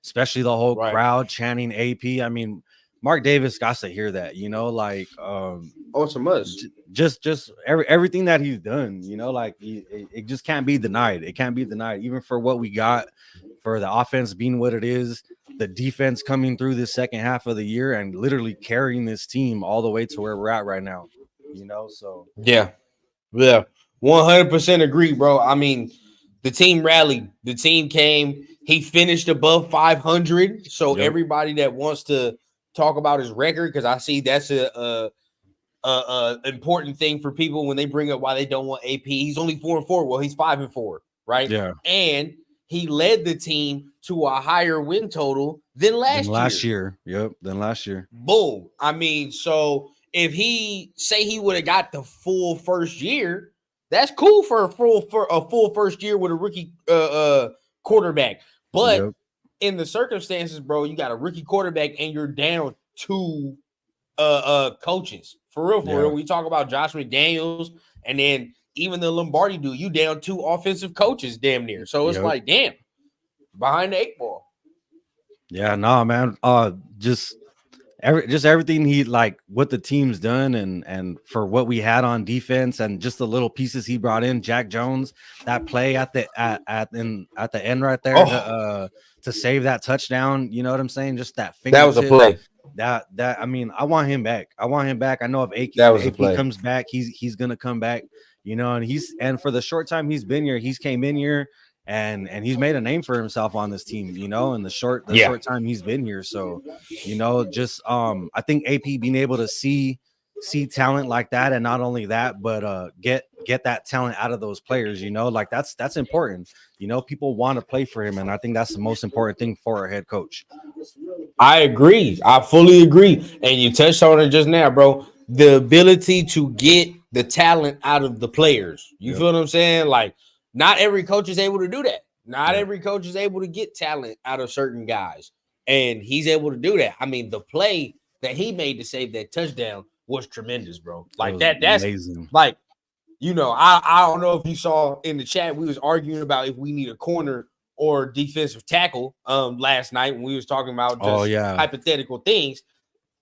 especially the whole crowd chanting AP. I mean, Mark Davis got to hear that, like it's a must. Just everything that he's done, like it just can't be denied. It can't be denied, even for what we got, for the offense being what it is, the defense coming through this second half of the year and literally carrying this team all the way to where we're at right now. So yeah, 100% agree, bro. I mean, the team rallied, the team came. He finished above 500. So everybody that wants to talk about his record, because I see that's a important thing for people when they bring up why they don't want AP. He's only 4-4. Well, he's 5-4, right? Yeah. And he led the team to a higher win total than last year. Yep, than last year. Boom. I mean, so if he would have got the full first year, that's cool for a full first year with a rookie quarterback. But in the circumstances, bro, you got a rookie quarterback and you're down 2 coaches. For real. We talk about Josh McDaniels and then even the Lombardi dude, you down 2 offensive coaches damn near. So it's like, damn, behind the 8 ball. Yeah, no, man. Just everything he, like, what the team's done and for what we had on defense and just the little pieces he brought in. Jack Jones, that play at the end right there to save that touchdown. You know what I'm saying? Just that that was a play. That I mean, I want him back. I know if AP comes back, he's gonna come back. And for the short time he's been here, he's came in here and he's made a name for himself on this team, in the short time he's been here. So, I think AP being able to see talent like that, and not only that, but get that talent out of those players, like that's important. People want to play for him, and I think that's the most important thing for a head coach. I agree. I fully agree. And you touched on it just now, bro. The ability to get the talent out of the players. You feel what I'm saying? Like, not every coach is able to do that. Not every coach is able to get talent out of certain guys. And he's able to do that. I mean, the play that he made to save that touchdown was tremendous, bro. Like that's amazing. Like, I don't know if you saw in the chat, we was arguing about if we need a corner or defensive tackle last night when we was talking about just hypothetical things.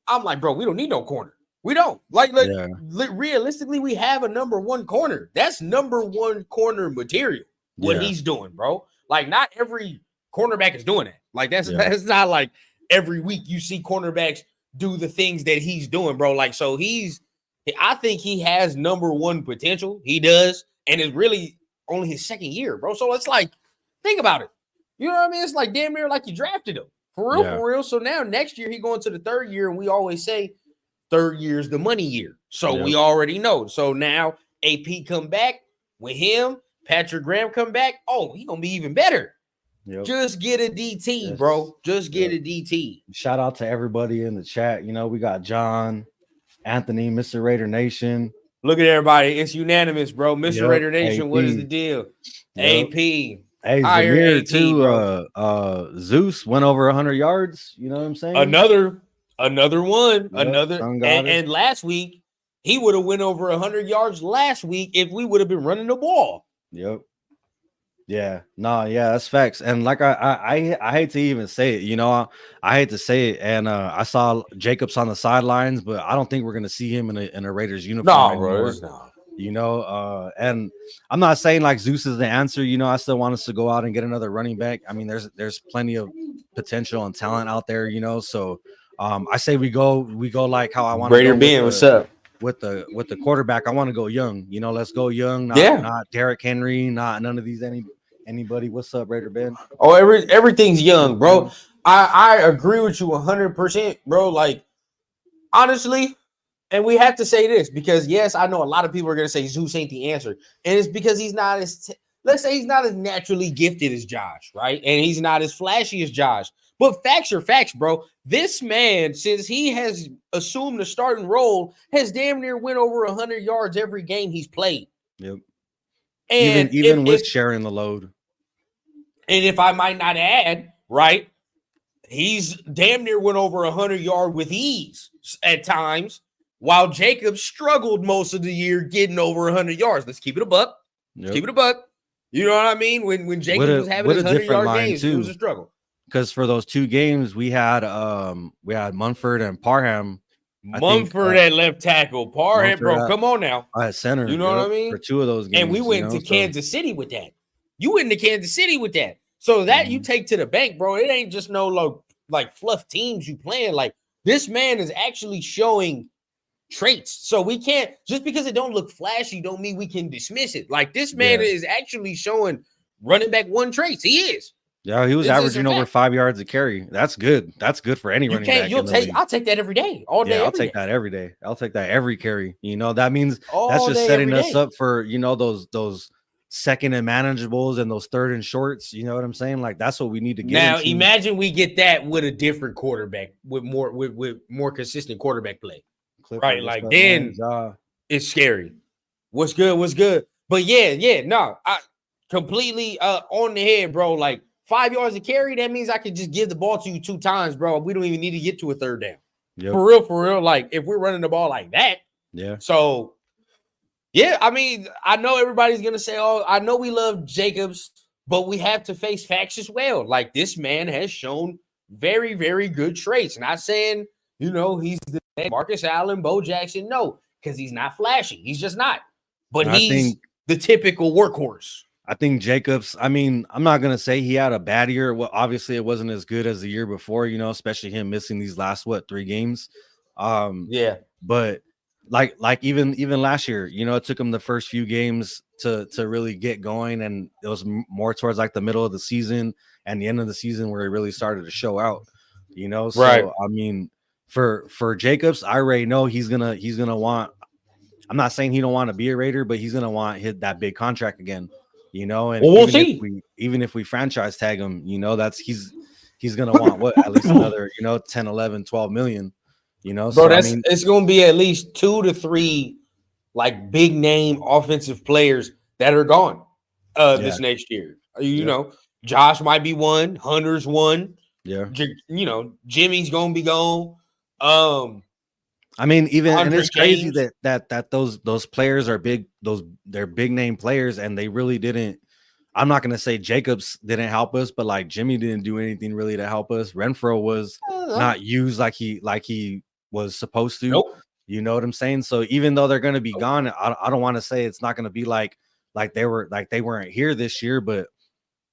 I'm like, bro, we don't need no corner. We don't. Realistically, we have a number 1 corner. That's number 1 corner material, what he's doing, bro. Like, not every cornerback is doing that. Like, that's not like every week you see cornerbacks do the things that he's doing, bro. Like, so I think he has number 1 potential. He does. And it's really only his second year, bro. So it's like, think about it. You know what I mean? It's like damn near like you drafted him. For real. So now next year he going to the 3rd year, and we always say 3rd year is the money year. So we already know. So now AP come back with him, Patrick Graham come back. Oh, he gonna be even better. Just get a DT, bro. Just get a DT. Shout out to everybody in the chat. We got John, Anthony, Mr. Raider Nation. Look at everybody. It's unanimous, bro. Mr. Raider Nation, AP. What is the deal? AP. Hey, Zamir too. Zeus went over 100 yards. You know what I'm saying? Another one. And last week he would have went over 100 yards last week if we would have been running the ball. Yep. Yeah. No. Yeah. That's facts. And like I hate to even say it. I hate to say it. And I saw Jacobs on the sidelines, but I don't think we're gonna see him in a Raiders uniform anymore. No. And I'm not saying like Zeus is the answer. I still want us to go out and get another running back. I mean, there's plenty of potential and talent out there. So I say we go like how I want to. Raider Ben, what's up? With the quarterback, I want to go young. Let's go young. Not Derrick Henry. Not none of these anybody. What's up, Raider Ben? Oh, everything's young, bro. I agree with you 100%, bro. Like, honestly. And we have to say this because, yes, I know a lot of people are going to say Zeus ain't the answer. And it's because he's not let's say he's not as naturally gifted as Josh, right? And he's not as flashy as Josh. But facts are facts, bro. This man, since he has assumed the starting role, has damn near went over 100 yards every game he's played. Yep. And even with sharing the load. And if I might not add, right, he's damn near went over 100 yards with ease at times. While Jacob struggled most of the year getting over 100 yards. Let's keep it a buck. Keep it a buck. You know what I mean? When Jacob was having his 100-yard games, it was a struggle. because for those 2 games we had Munford and Parham. Munford at left tackle, Parham, bro. Come on now, at center. You know what I mean? For 2 of those games, and we went to Kansas City with that. You went to Kansas City with that. So that you take to the bank, bro. It ain't just no like fluff teams you playing. Like this man is actually showing traits. So we can't, just because it don't look flashy, don't mean we can dismiss it. Like this man is actually showing running back 1 traits. He is. Yeah, he was averaging over 5 yards a carry. That's good. That's good for any running back. I'll take that every day, all day. Yeah, I'll take that every day. I'll take that every carry. That means that's just setting us up for those second and manageables and those third and shorts. You know what I'm saying? Like that's what we need to get. Now imagine we get that with a different quarterback, with more consistent quarterback play. Right, like then it's scary. What's good? But no, I completely on the head, bro. Like 5 yards of carry, that means I could just give the ball to you 2 times, bro. We don't even need to get to a third down. Yep. For real. Like if we're running the ball like that, So I mean, I know everybody's gonna say, "Oh, I know we love Jacobs," but we have to face facts as well. Like this man has shown very, very good traits. Not saying he's the Marcus Allen, Bo Jackson. No, because he's not flashy. He's just not. But he's the typical workhorse. I think Jacobs, I mean, I'm not going to say he had a bad year. Well, obviously it wasn't as good as the year before, especially him missing these last, 3 games. But like even last year, it took him the first few games to really get going. And it was more towards like the middle of the season and the end of the season where he really started to show out, So, I mean, for Jacobs, I already know he's going to want, I'm not saying he don't want to be a Raider, but he's going to want that big contract again. And we'll see. Even if we franchise tag him, that's he's gonna want at least another 10, 11, 12 million. Bro, so, it's gonna be at least 2 to 3 like big name offensive players that are gone this next year. You know, Josh might be one, Hunter's one. Yeah, Jimmy's gonna be gone. I mean, and it's crazy that those players are big. They're big name players, and they really didn't. I'm not gonna say Jacobs didn't help us, but like Jimmy didn't do anything really to help us. Renfro was not used like he was supposed to. Nope. You know what I'm saying? So even though they're gonna be gone, I don't want to say it's not gonna be like they weren't here this year, but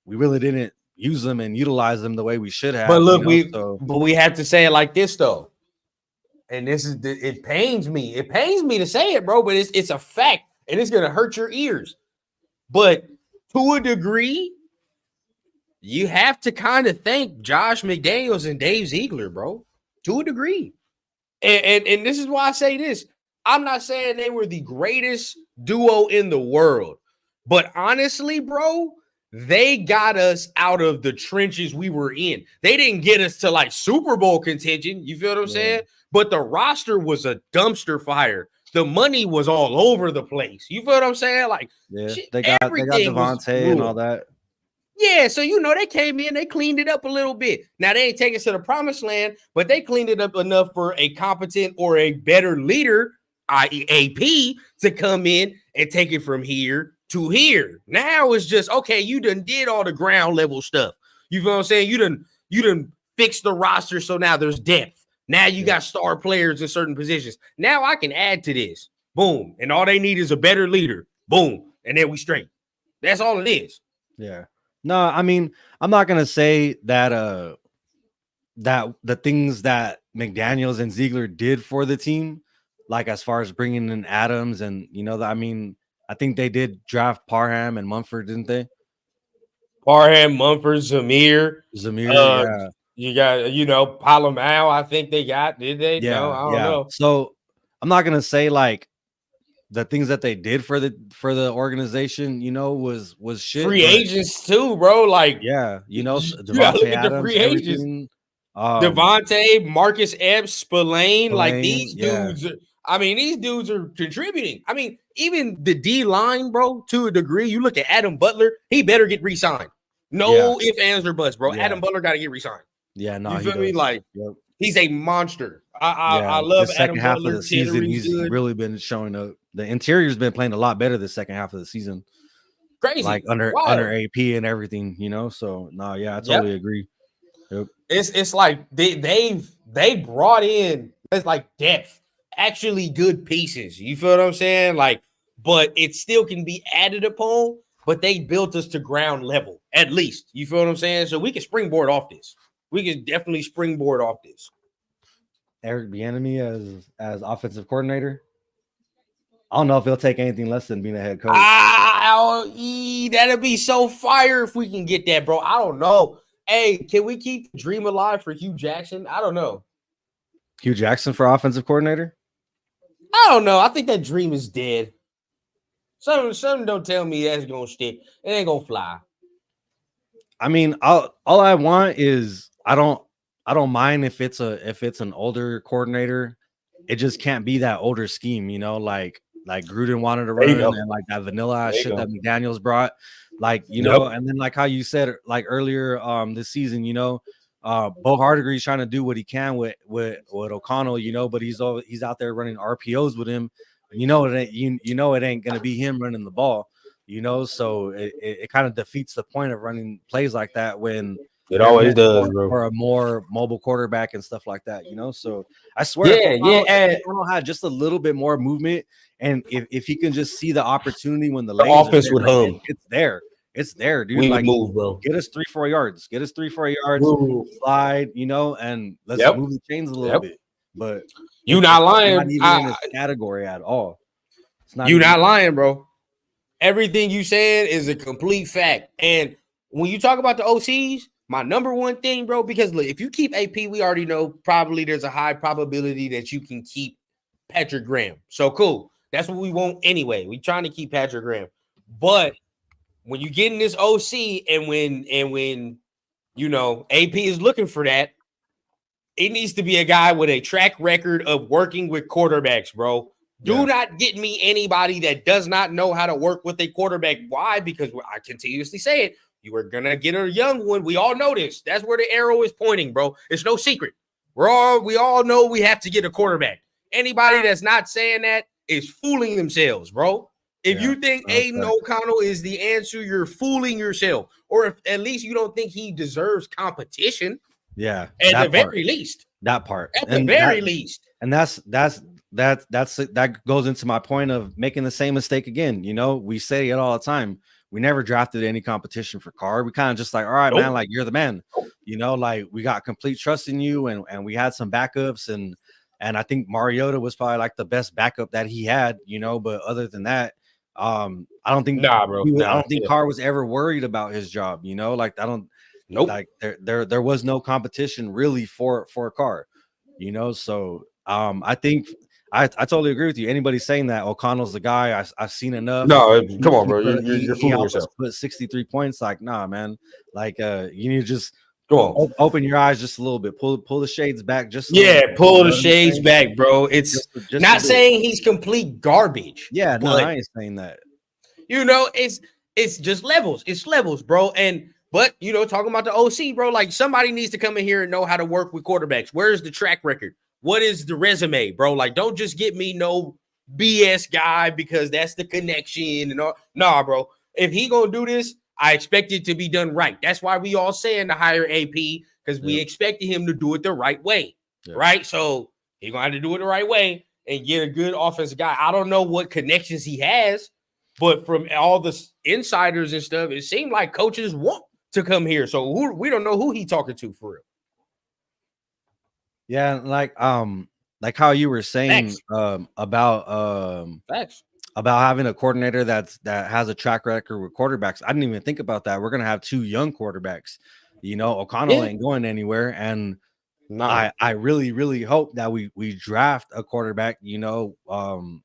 we really didn't use them and utilize them the way we should have. But look, we have to say it like this though. And it pains me. It pains me to say it, bro, but it's a fact, and it's gonna hurt your ears. But to a degree, you have to kind of thank Josh McDaniels and Dave Ziegler, bro. To a degree. And this is why I say this. I'm not saying they were the greatest duo in the world, but honestly, bro, they got us out of the trenches we were in. They didn't get us to like Super Bowl contention. You feel what I'm saying? But the roster was a dumpster fire. The money was all over the place. You feel what I'm saying? Like, they got Devontae and all that. Yeah, so they came in, they cleaned it up a little bit. Now they ain't taking us to the promised land, but they cleaned it up enough for a competent or a better leader, i.e. AP, to come in and take it from here to here. Now it's just okay. You done did all the ground level stuff. You feel what I'm saying? You done fixed the roster, so now there's depth. Now you got star players in certain positions. Now I can add to this. Boom. And all they need is a better leader. Boom. And then we straight. That's all it is. Yeah. No, I mean, I'm not going to say that that the things that McDaniels and Ziegler did for the team, like as far as bringing in Adams and, I mean, I think they did draft Parham and Munford, didn't they? Parham, Munford, Zamir. Yeah. You got, Palomau, I think they got. Did they? Yeah, no, I don't know. So I'm not gonna say like the things that they did for the organization, was shit. Free agents too, bro. Like, Devontae Adams, free agents. Devontae, Marcus Epps, Spillane, like these dudes. These dudes are contributing. I mean, even the D line, bro, to a degree. You look at Adam Butler, he better get re-signed. No ifs, ands, or buts, bro. Adam Butler got to get re-signed. Yeah, no, you feel me? Like, he's a monster. I love the Adam half Butler. Of the season, he's really been showing up. The interior's been playing a lot better the second half of the season. Crazy, like under AP and everything, So no, I totally agree. It's like they brought in, it's like depth, actually good pieces. You feel what I'm saying? Like, but it still can be added upon. But they built us to ground level, at least. You feel what I'm saying? So we can springboard off this. We can definitely springboard off this. Eric Bieniemy as offensive coordinator. I don't know if he'll take anything less than being a head coach. That'd be so fire if we can get that, bro. I don't know. Hey, can we keep the dream alive for Hugh Jackson? I don't know. Hugh Jackson for offensive coordinator? I don't know. I think that dream is dead. Something don't tell me that's gonna stick. It ain't gonna fly. I mean, all I want is I don't mind if it's an older coordinator. It just can't be that older scheme, you know, like Gruden wanted to run and like that vanilla shit that McDaniels brought, like, you know, and then like how you said like earlier this season, you know, Bo Hardegree's trying to do what he can with O'Connell, you know, but he's out there running RPOs with him. You know it ain't gonna be him running the ball, you know, so it kind of defeats the point of running plays like that when it always does, bro. For a more mobile quarterback and stuff like that, you know. So I swear, if O'Connell had just a little bit more movement, and if he can just see the opportunity when the offense would hum, it's there, dude. We like move, bro. Get us 3-4 yards, slide, you know, and let's move the chains a little bit. But you're not lying. Not even in this category at all. You're not lying, bro. Everything you said is a complete fact. And when you talk about the OCs, my number one thing, bro, because look, if you keep AP, we already know probably there's a high probability that you can keep Patrick Graham. So cool. That's what we want anyway. We're trying to keep Patrick Graham. But when you get in this OC and when you know AP is looking for that, it needs to be a guy with a track record of working with quarterbacks, bro. Do not get me anybody that does not know how to work with a quarterback. Why? Because I continuously say it. You are going to get a young one. We all know this. That's where the arrow is pointing, bro. It's no secret. We all know we have to get a quarterback. Anybody that's not saying that is fooling themselves, bro. If you think Aiden O'Connell is the answer, you're fooling yourself. Or if at least you don't think he deserves competition. Yeah. At the very least. That part. At the very least. And that goes into my point of making the same mistake again. You know, we say it all the time. We never drafted any competition for Carr. We kind of just like, all right, man, like you're the man. You know, like we got complete trust in you, and we had some backups, and I think Mariota was probably like the best backup that he had, you know. But other than that, I don't think I don't think Carr was ever worried about his job, you know, like like there was no competition really for Carr, you know. So I think I totally agree with you. Anybody saying that O'Connell's the guy, I've seen enough. No, come on, bro. You're fooling yourself. Put 63 points, like, nah, man. Like, you need to just go open your eyes just a little bit. Pull the shades back. Pull the shades back, bro. It's just not saying he's complete garbage. Yeah, no, I ain't saying that. You know, it's just levels. It's levels, bro. But you know, talking about the OC, bro, like somebody needs to come in here and know how to work with quarterbacks. Where's the track record? What is the resume, bro? Like, don't just get me no BS guy because that's the connection and all. Nah, bro. If he gonna do this, I expect it to be done right. That's why we all saying to hire AP, because we expected him to do it the right way, right? So he gonna have to do it the right way and get a good offensive guy. I don't know what connections he has, but from all the insiders and stuff, it seemed like coaches want to come here. So we don't know who he talking to for real. Yeah, like how you were saying about having a coordinator that has a track record with quarterbacks. I didn't even think about that. We're gonna have 2 young quarterbacks. You know, O'Connell ain't going anywhere, and I really, really hope that we draft a quarterback. You know,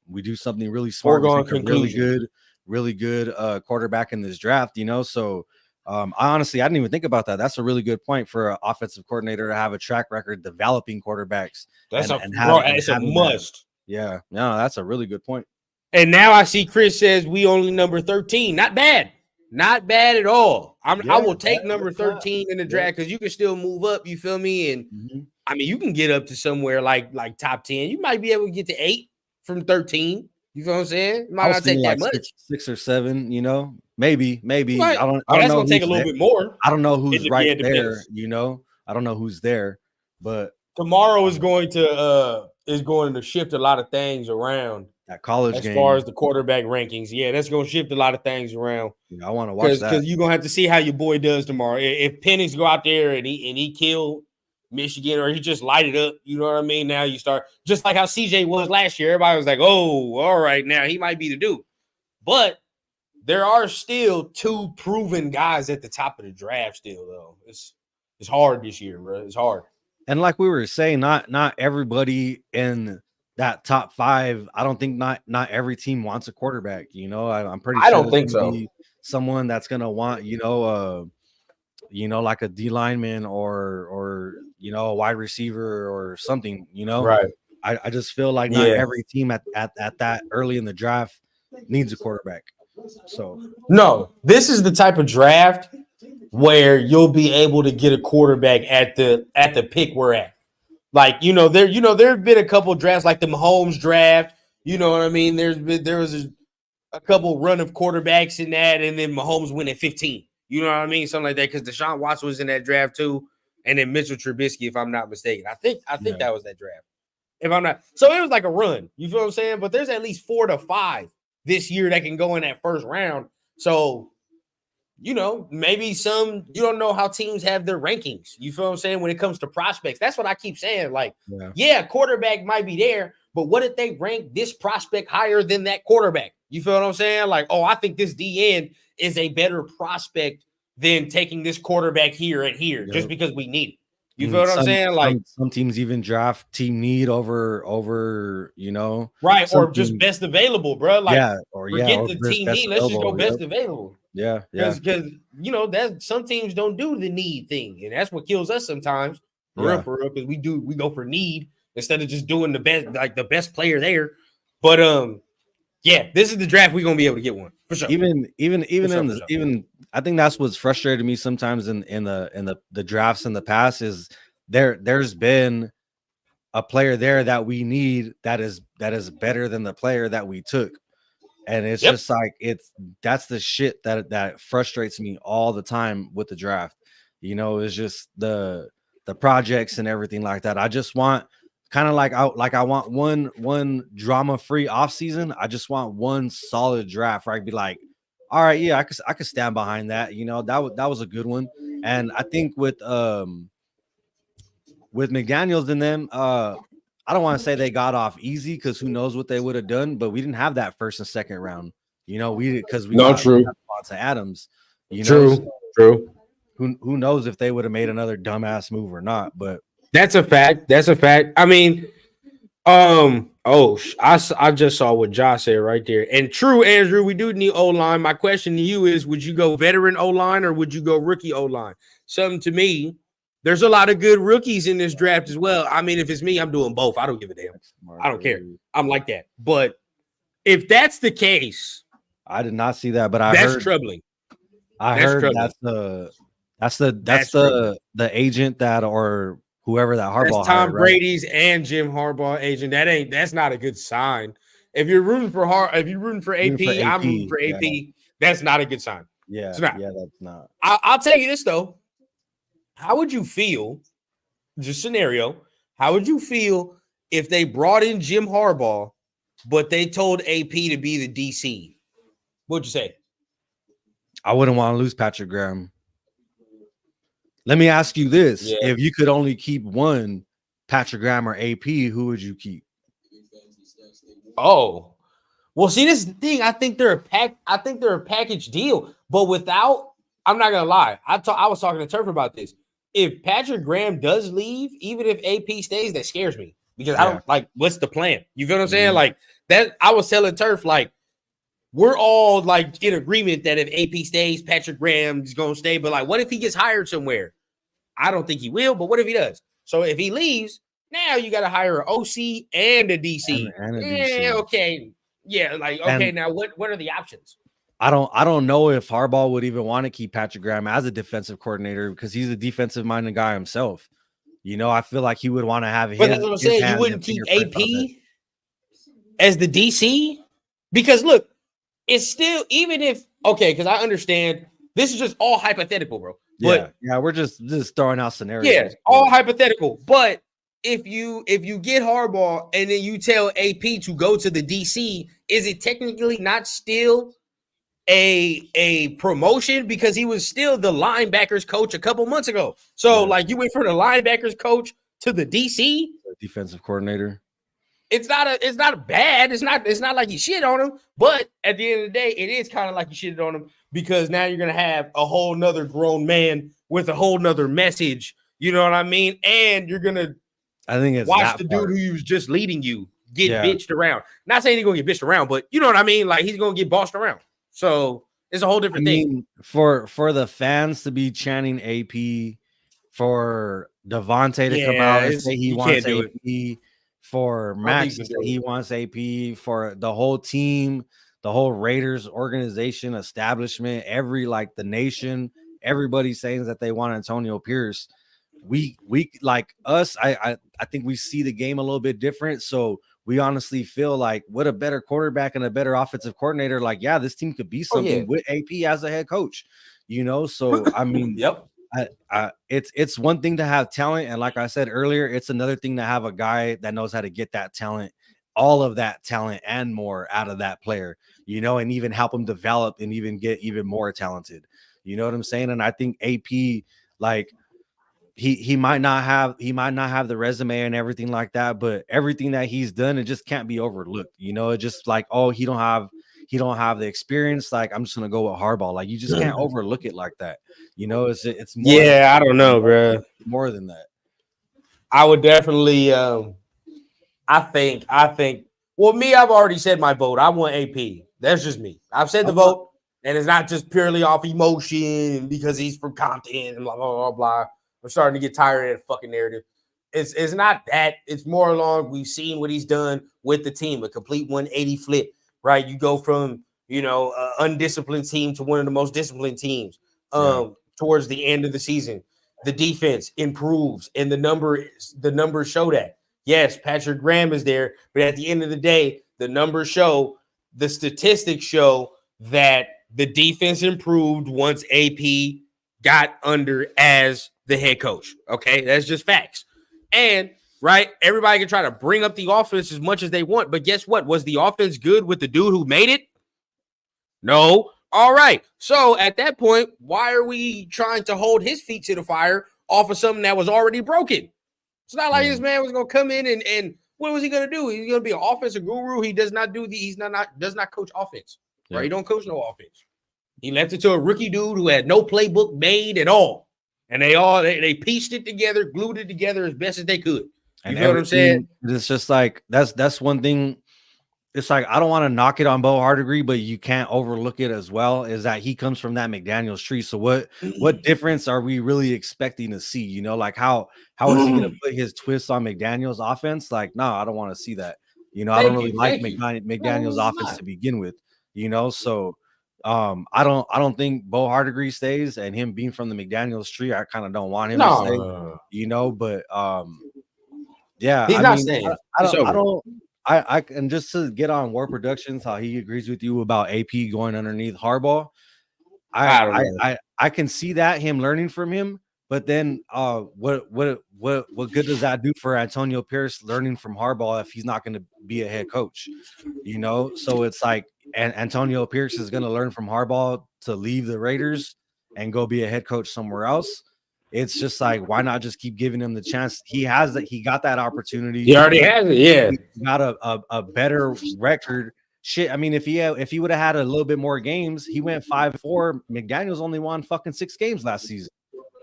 we do something really smart, really good quarterback in this draft. You know, so. I didn't even think about that. That's a really good point for an offensive coordinator to have a track record developing quarterbats. It's a must. Yeah, no, that's a really good point. And now I see Chris says we only number 13. Not bad. Not bad at all. I will take number 13 in the draft because you can still move up. You feel me? And I mean, you can get up to somewhere like top 10. You might be able to get to 8 from 13. You feel what I'm saying? It might not take that much. 6 or 7, you know. Maybe. Right. I don't that's know. Gonna take a little bit more. I don't know who's right there. You know, I don't know who's there, but tomorrow is going to shift a lot of things around. That college as game, far as the quarterback rankings, yeah, that's going to shift a lot of things around. I want to watch that because you're gonna have to see how your boy does tomorrow. If Penix go out there and he kill Michigan or he just light it up, you know what I mean? Now you start just like how CJ was last year. Everybody was like, "Oh, all right, now he might be the dude," but there are still 2 proven guys at the top of the draft. Still, though, it's hard this year, bro. It's hard. And like we were saying, not everybody in that top 5. I don't think not every team wants a quarterback. I'm pretty sure I don't think so. Someone that's gonna want, like a D lineman or a wide receiver or something. Right. I just feel like not every team at that early in the draft needs a quarterback. So no, this is the type of draft where you'll be able to get a quarterback at the pick we're at. Like, there have been a couple drafts like the Mahomes draft. You know what I mean? There was a couple run of quarterbacks in that, and then Mahomes went at 15. You know what I mean? Something like that, because Deshaun Watson was in that draft too, and then Mitchell Trubisky, if I'm not mistaken. I think that was that draft. If I'm not, so it was like a run. You feel what I'm saying? But there's at least 4 to 5 this year that can go in that first round. So, maybe you don't know how teams have their rankings. You feel what I'm saying? When it comes to prospects, that's what I keep saying. Like, quarterback might be there, but what if they rank this prospect higher than that quarterback? You feel what I'm saying? Like, I think this DN is a better prospect than taking this quarterback here and here just because we need it. You feel what I'm saying? Like some teams even draft team need over, right, or just best available, bro. Like, forget the team need. Let's just go best available. Yeah, because that some teams don't do the need thing, and that's what kills us sometimes. For real, because we go for need instead of just doing the best player there. But this is the draft we're gonna be able to get one for sure. Even I think that's what's frustrated me sometimes in the drafts in the past is there's been a player there that we need that is better than the player that we took. And it's just like that's the shit that frustrates me all the time with the draft. It's just the projects and everything like that. I just want kind of like I want one drama-free offseason. I just want one solid draft where I could be like, all right, yeah, I could stand behind that. That was a good one. And I think with McDaniels and them, I don't want to say they got off easy because who knows what they would have done, but we didn't have that first and second round. We got true to Adams. True. Who knows if they would have made another dumbass move or not? But that's a fact. I mean, I just saw what Josh said right there. And true, Andrew, we do need O-line. My question to you is, would you go veteran O-line or would you go rookie O-line? Something to me. There's a lot of good rookies in this draft as well. I mean, if it's me, I'm doing both. I don't give a damn. I don't care. I'm like that. But if that's the case, I did not see that, but that's troubling. I heard that's the agent that or whoever that Harbaugh. That's Tom hired, Brady's and Jim Harbaugh agent. That's not a good sign. If you're rooting for I'm rooting for AP. Yeah. That's not a good sign. Yeah, that's not. I'll tell you this though. How would you feel, just scenario, how would you feel if they brought in Jim Harbaugh, but they told AP to be the DC? What'd you say? I wouldn't want to lose Patrick Graham. Let me ask you this. Yeah. If you could only keep one, Patrick Graham or AP, who would you keep? Oh. Well, see, this is the thing. I think they're a package deal, but without, I'm not going to lie. I was talking to Turf about this. If Patrick Graham does leave, even if AP stays, that scares me because I don't like what's the plan? You feel what I'm saying? Like that, I was telling Turf, like, we're all like in agreement that if AP stays, Patrick Graham is going to stay. But like, what if he gets hired somewhere? I don't think he will, but what if he does? So if he leaves, now you got to hire an OC and a DC. And a DC. Okay. Yeah. Like, okay. Now what are the options? I don't know if Harbaugh would even want to keep Patrick Graham as a defensive coordinator because he's a defensive minded guy himself. I feel like he would want to have him. But that's what I'm saying. You wouldn't keep AP as the DC because look, it's still, even if, okay, because I understand This is just all hypothetical, bro. But yeah, we're just throwing out scenarios. Yeah, all hypothetical. But if you get Harbaugh and then you tell AP to go to the DC, is it technically not still a promotion because he was still the linebackers coach a couple months ago? So like you went from the linebackers coach to the DC defensive coordinator. It's not bad. It's not like you shit on him, but at the end of the day, it is kind of like you shitted on him because now you're gonna have a whole nother grown man with a whole nother message. You know what I mean? And you're gonna watch the dude who was just leading you get bitched around. Not saying he's gonna get bitched around, but you know what I mean? Like he's gonna get bossed around. So it's a whole different thing. For the fans to be chanting AP, for Devontae to come out and say he wants AP, for Max to say he wants AP, for the whole team, the whole Raiders organization, establishment, the nation, everybody saying that they want Antonio Pierce. We like us, I think we see the game a little bit different. So we honestly feel like what a better quarterback and a better offensive coordinator. Like, yeah, this team could be something with AP as a head coach, you know? So, I mean, it's one thing to have talent. And like I said earlier, it's another thing to have a guy that knows how to get that talent, all of that talent and more out of that player, you know, and even help him develop and even get even more talented. You know what I'm saying? And I think AP, like, he might not have the resume and everything like that, but everything that he's done, it just can't be overlooked. You know, it's just like, oh, he don't have the experience. Like, I'm just gonna go with Harbaugh. Like, you just can't overlook it like that. You know, it's more. Yeah, I don't know, bro. More than that, I would definitely. I think. Well, me, I've already said my vote. I want AP. That's just me. I've said the vote, and it's not just purely off emotion because he's from Compton and blah blah blah blah. I'm starting to get tired of that fucking narrative. It's not that. It's more along we've seen what he's done with the team, a complete 180 flip, right? You go from, you know, an undisciplined team to one of the most disciplined teams towards the end of the season. The defense improves, and the numbers show that. Yes, Patrick Graham is there, but at the end of the day, the numbers show, the statistics show that the defense improved once AP got under as the head coach. Okay, that's just facts. And right, everybody can try to bring up the offense as much as they want, but guess what? Was the offense good with the dude who made it? No. All right. So at that point, why are we trying to hold his feet to the fire off of something that was already broken? It's not like this man was gonna come in and what was he gonna do? He's gonna be an offensive guru. He does not does not coach offense. Right? He don't coach no offense. He left it to a rookie dude who had no playbook made at all. And they pieced it together, glued it together as best as they could. You know what I'm saying? It's just like that's one thing. It's like I don't want to knock it on Bo Hardegree, but you can't overlook it as well. Is that he comes from that McDaniels tree? So what difference are we really expecting to see? You know, like how is he going to put his twist on McDaniels' offense? Like, no, I don't want to see that. You know, I don't really like McDaniels' offense to begin with. You know, so. I don't think Bo Hardegree stays, and him being from the McDaniels tree, I kind of don't want him to stay, you know, but yeah, he's not staying. I can just to get on War Productions, how he agrees with you about AP going underneath Harbaugh. I can see that him learning from him, but then what good does that do for Antonio Pierce learning from Harbaugh if he's not going to be a head coach? You know, so it's like, and Antonio Pierce is going to learn from Harbaugh to leave the Raiders and go be a head coach somewhere else. It's just like, why not just keep giving him the chance? He got that opportunity. He already has it. Yeah, he got a better record. Shit, I mean, if he would have had a little bit more games, he went 5-4. McDaniels only won fucking 6 games last season.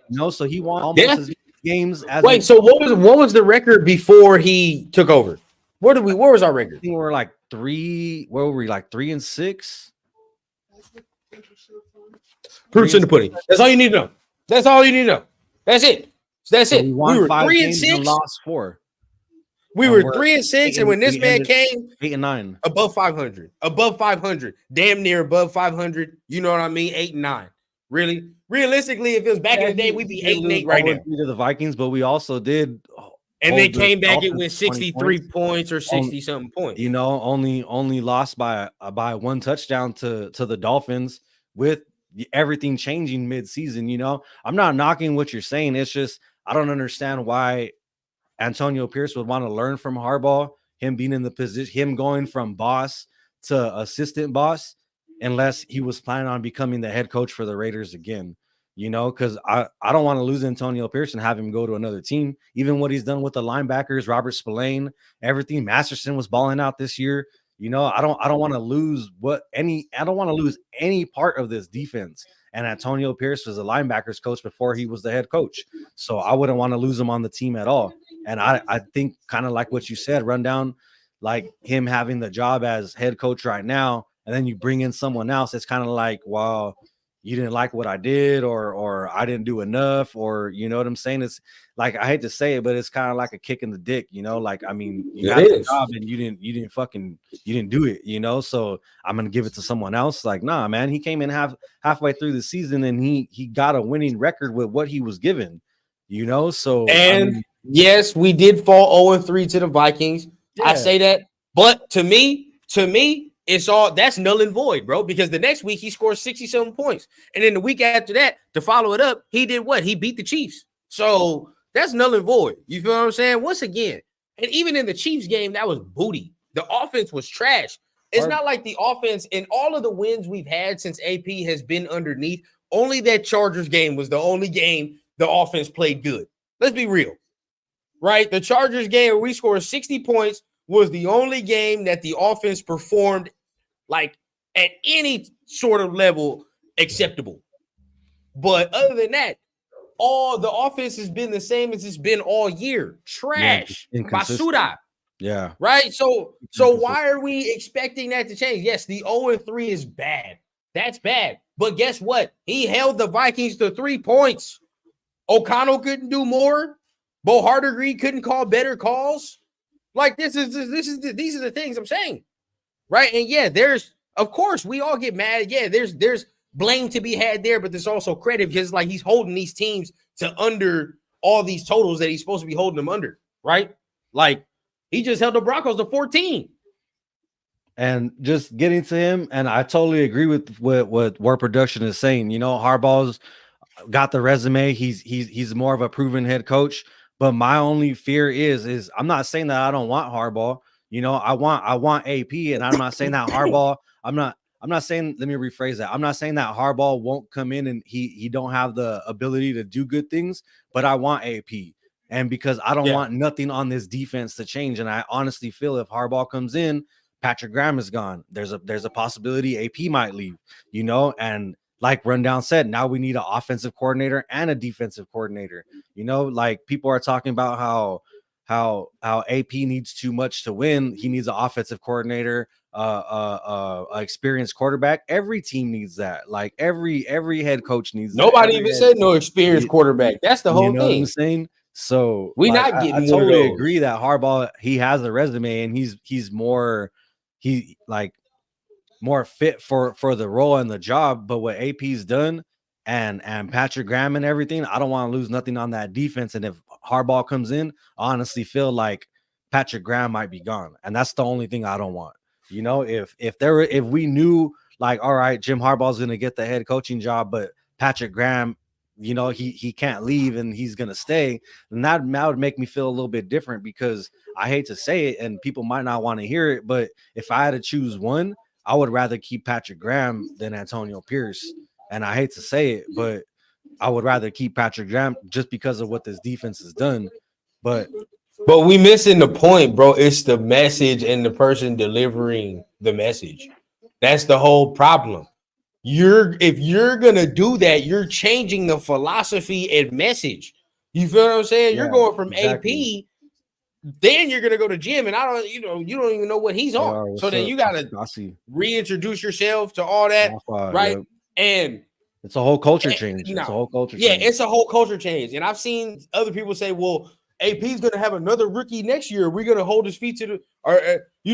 You know, so he won almost as many games as. Wait, so what was the record before he took over? Where was our record? I think we were like 3. Where were we? Like 3-6. Proofs in the pudding. That's all you need to know. That's all you need to know. That's it. That's it. We were 3-6 and lost 4. We were 3-6, and when this man came, 8-9, above 500, damn near above 500. You know what I mean? 8-9. Really, realistically, if it was back in the day, we'd be 8-8 right now. To the Vikings, but we also did. And they came back and went 63 points or 60-something points. You know, only lost by 1 touchdown to the Dolphins with everything changing mid-season. You know, I'm not knocking what you're saying. It's just I don't understand why Antonio Pierce would want to learn from Harbaugh, him being in the position, him going from boss to assistant boss, unless he was planning on becoming the head coach for the Raiders again. You know, because I don't want to lose Antonio Pierce and have him go to another team. Even what he's done with the linebackers, Robert Spillane, everything. Masterson was balling out this year. You know, I don't want to lose any part of this defense. And Antonio Pierce was a linebackers coach before he was the head coach. So I wouldn't want to lose him on the team at all. And I think kind of like what you said, Rundown, like him having the job as head coach right now, and then you bring in someone else. It's kind of like, well, you didn't like what I did, or I didn't do enough, or you know what I'm saying? It's like, I hate to say it, but it's kind of like a kick in the dick, you know? Like, I mean, you got the job and you didn't do it, you know? So I'm gonna give it to someone else. Like, nah, man, he came in halfway through the season and he got a winning record with what he was given, you know? So yes, we did fall 0-3 to the Vikings. Yeah. I say that, but to me, it's all that's null and void, bro, because the next week he scored 67 points. And then the week after that, to follow it up, he did what? He beat the Chiefs. So that's null and void. You feel what I'm saying? Once again, and even in the Chiefs game, that was booty. The offense was trash. It's not like the offense in all of the wins we've had since AP has been underneath. Only that Chargers game was the only game the offense played good. Let's be real, right? The Chargers game where we scored 60 points was the only game that the offense performed like at any sort of level acceptable. But other than that, all the offense has been the same as it's been all year. Trash. Basura. Yeah. Right? So why are we expecting that to change? Yes, the 0-3 is bad. That's bad. But guess what? He held the Vikings to 3 points. O'Connell couldn't do more. Bo Hardegree couldn't call better calls. Like these are the things I'm saying. Right. And yeah, of course we all get mad. Yeah, there's blame to be had there, but there's also credit because like he's holding these teams to under all these totals that he's supposed to be holding them under, right? Like he just held the Broncos to 14. And just getting to him, and I totally agree with what War Production is saying. You know, Harbaugh's got the resume. He's more of a proven head coach. But my only fear is I'm not saying that I don't want Harbaugh. You know, I want AP, and I'm not saying that Harbaugh. I'm not saying. Let me rephrase that. I'm not saying that Harbaugh won't come in and he don't have the ability to do good things. But I want AP, and because I don't want nothing on this defense to change. And I honestly feel if Harbaugh comes in, Patrick Graham is gone. There's a possibility AP might leave. You know, and like Rundown said, now we need an offensive coordinator and a defensive coordinator. You know, like people are talking about how AP needs too much to win. He needs an offensive coordinator, experienced quarterback. Every team needs that. Like every head coach needs that. Nobody even said no experienced quarterback. That's the whole thing. What I'm saying? So we're not getting I totally agree that Harbaugh, he has a resume and he's more fit for the role and the job. But what AP's done and Patrick Graham and everything, I don't want to lose nothing on that defense. And if Harbaugh comes in, I honestly feel like Patrick Graham might be gone. And that's the only thing I don't want. You know, if we knew like, all right, Jim Harbaugh's going to get the head coaching job, but Patrick Graham, you know, he can't leave and he's going to stay, then that would make me feel a little bit different, because I hate to say it and people might not want to hear it, but if I had to choose one, I would rather keep Patrick Graham than Antonio Pierce. And I hate to say it, but I would rather keep Patrick Graham just because of what this defense has done. But we missing the point, bro. It's the message and the person delivering the message. That's the whole problem. If you're gonna do that, you're changing the philosophy and message. You feel what I'm saying? You're going from exactly. AP, then you're gonna go to Jim, and you don't even know what he's on. So then you gotta reintroduce yourself to all that, right? Yep. And it's a whole culture change. It's a whole culture change. It's a whole culture change. And I've seen other people say, well, AP's going to have another rookie next year. We're going to hold his feet to the, or,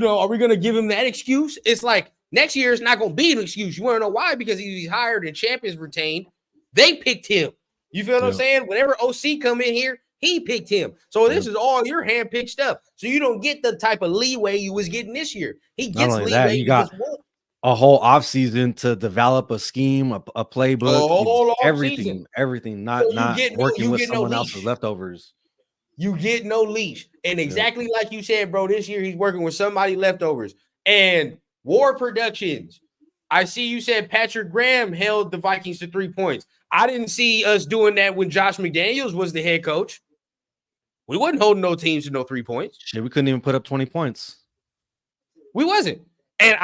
are we going to give him that excuse? It's like next year is not going to be an excuse. You want to know why? Because he's hired and champions retained. They picked him. You feel what I'm saying? Whenever OC come in here, he picked him. So this is all your hand-picked stuff. So you don't get the type of leeway you was getting this year. He gets leeway. a whole offseason to develop a scheme, a playbook, everything, not working with someone else's leftovers. You get no leash. And exactly like you said, bro, this year he's working with somebody leftovers. And War Productions, I see you said Patrick Graham held the Vikings to 3 points. I didn't see us doing that when Josh McDaniels was the head coach. We wasn't holding no teams to no 3 points. Shit, we couldn't even put up 20 points. We wasn't. And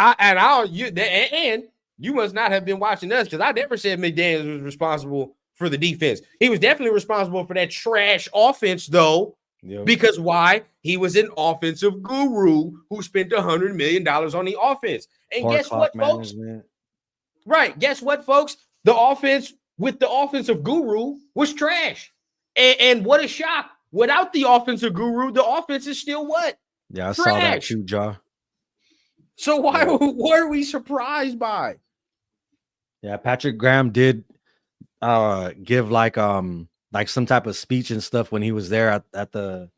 you must not have been watching us because I never said McDaniels was responsible for the defense. He was definitely responsible for that trash offense, though. Yep. Because why? He was an offensive guru who spent $100 million on the offense. And guess what, folks? Right. Guess what, folks? The offense with the offensive guru was trash. And what a shock. Without the offensive guru, the offense is still what? Yeah, I saw that too, Ja. So what are we surprised by? Yeah, Patrick Graham did give like some type of speech and stuff when he was there at the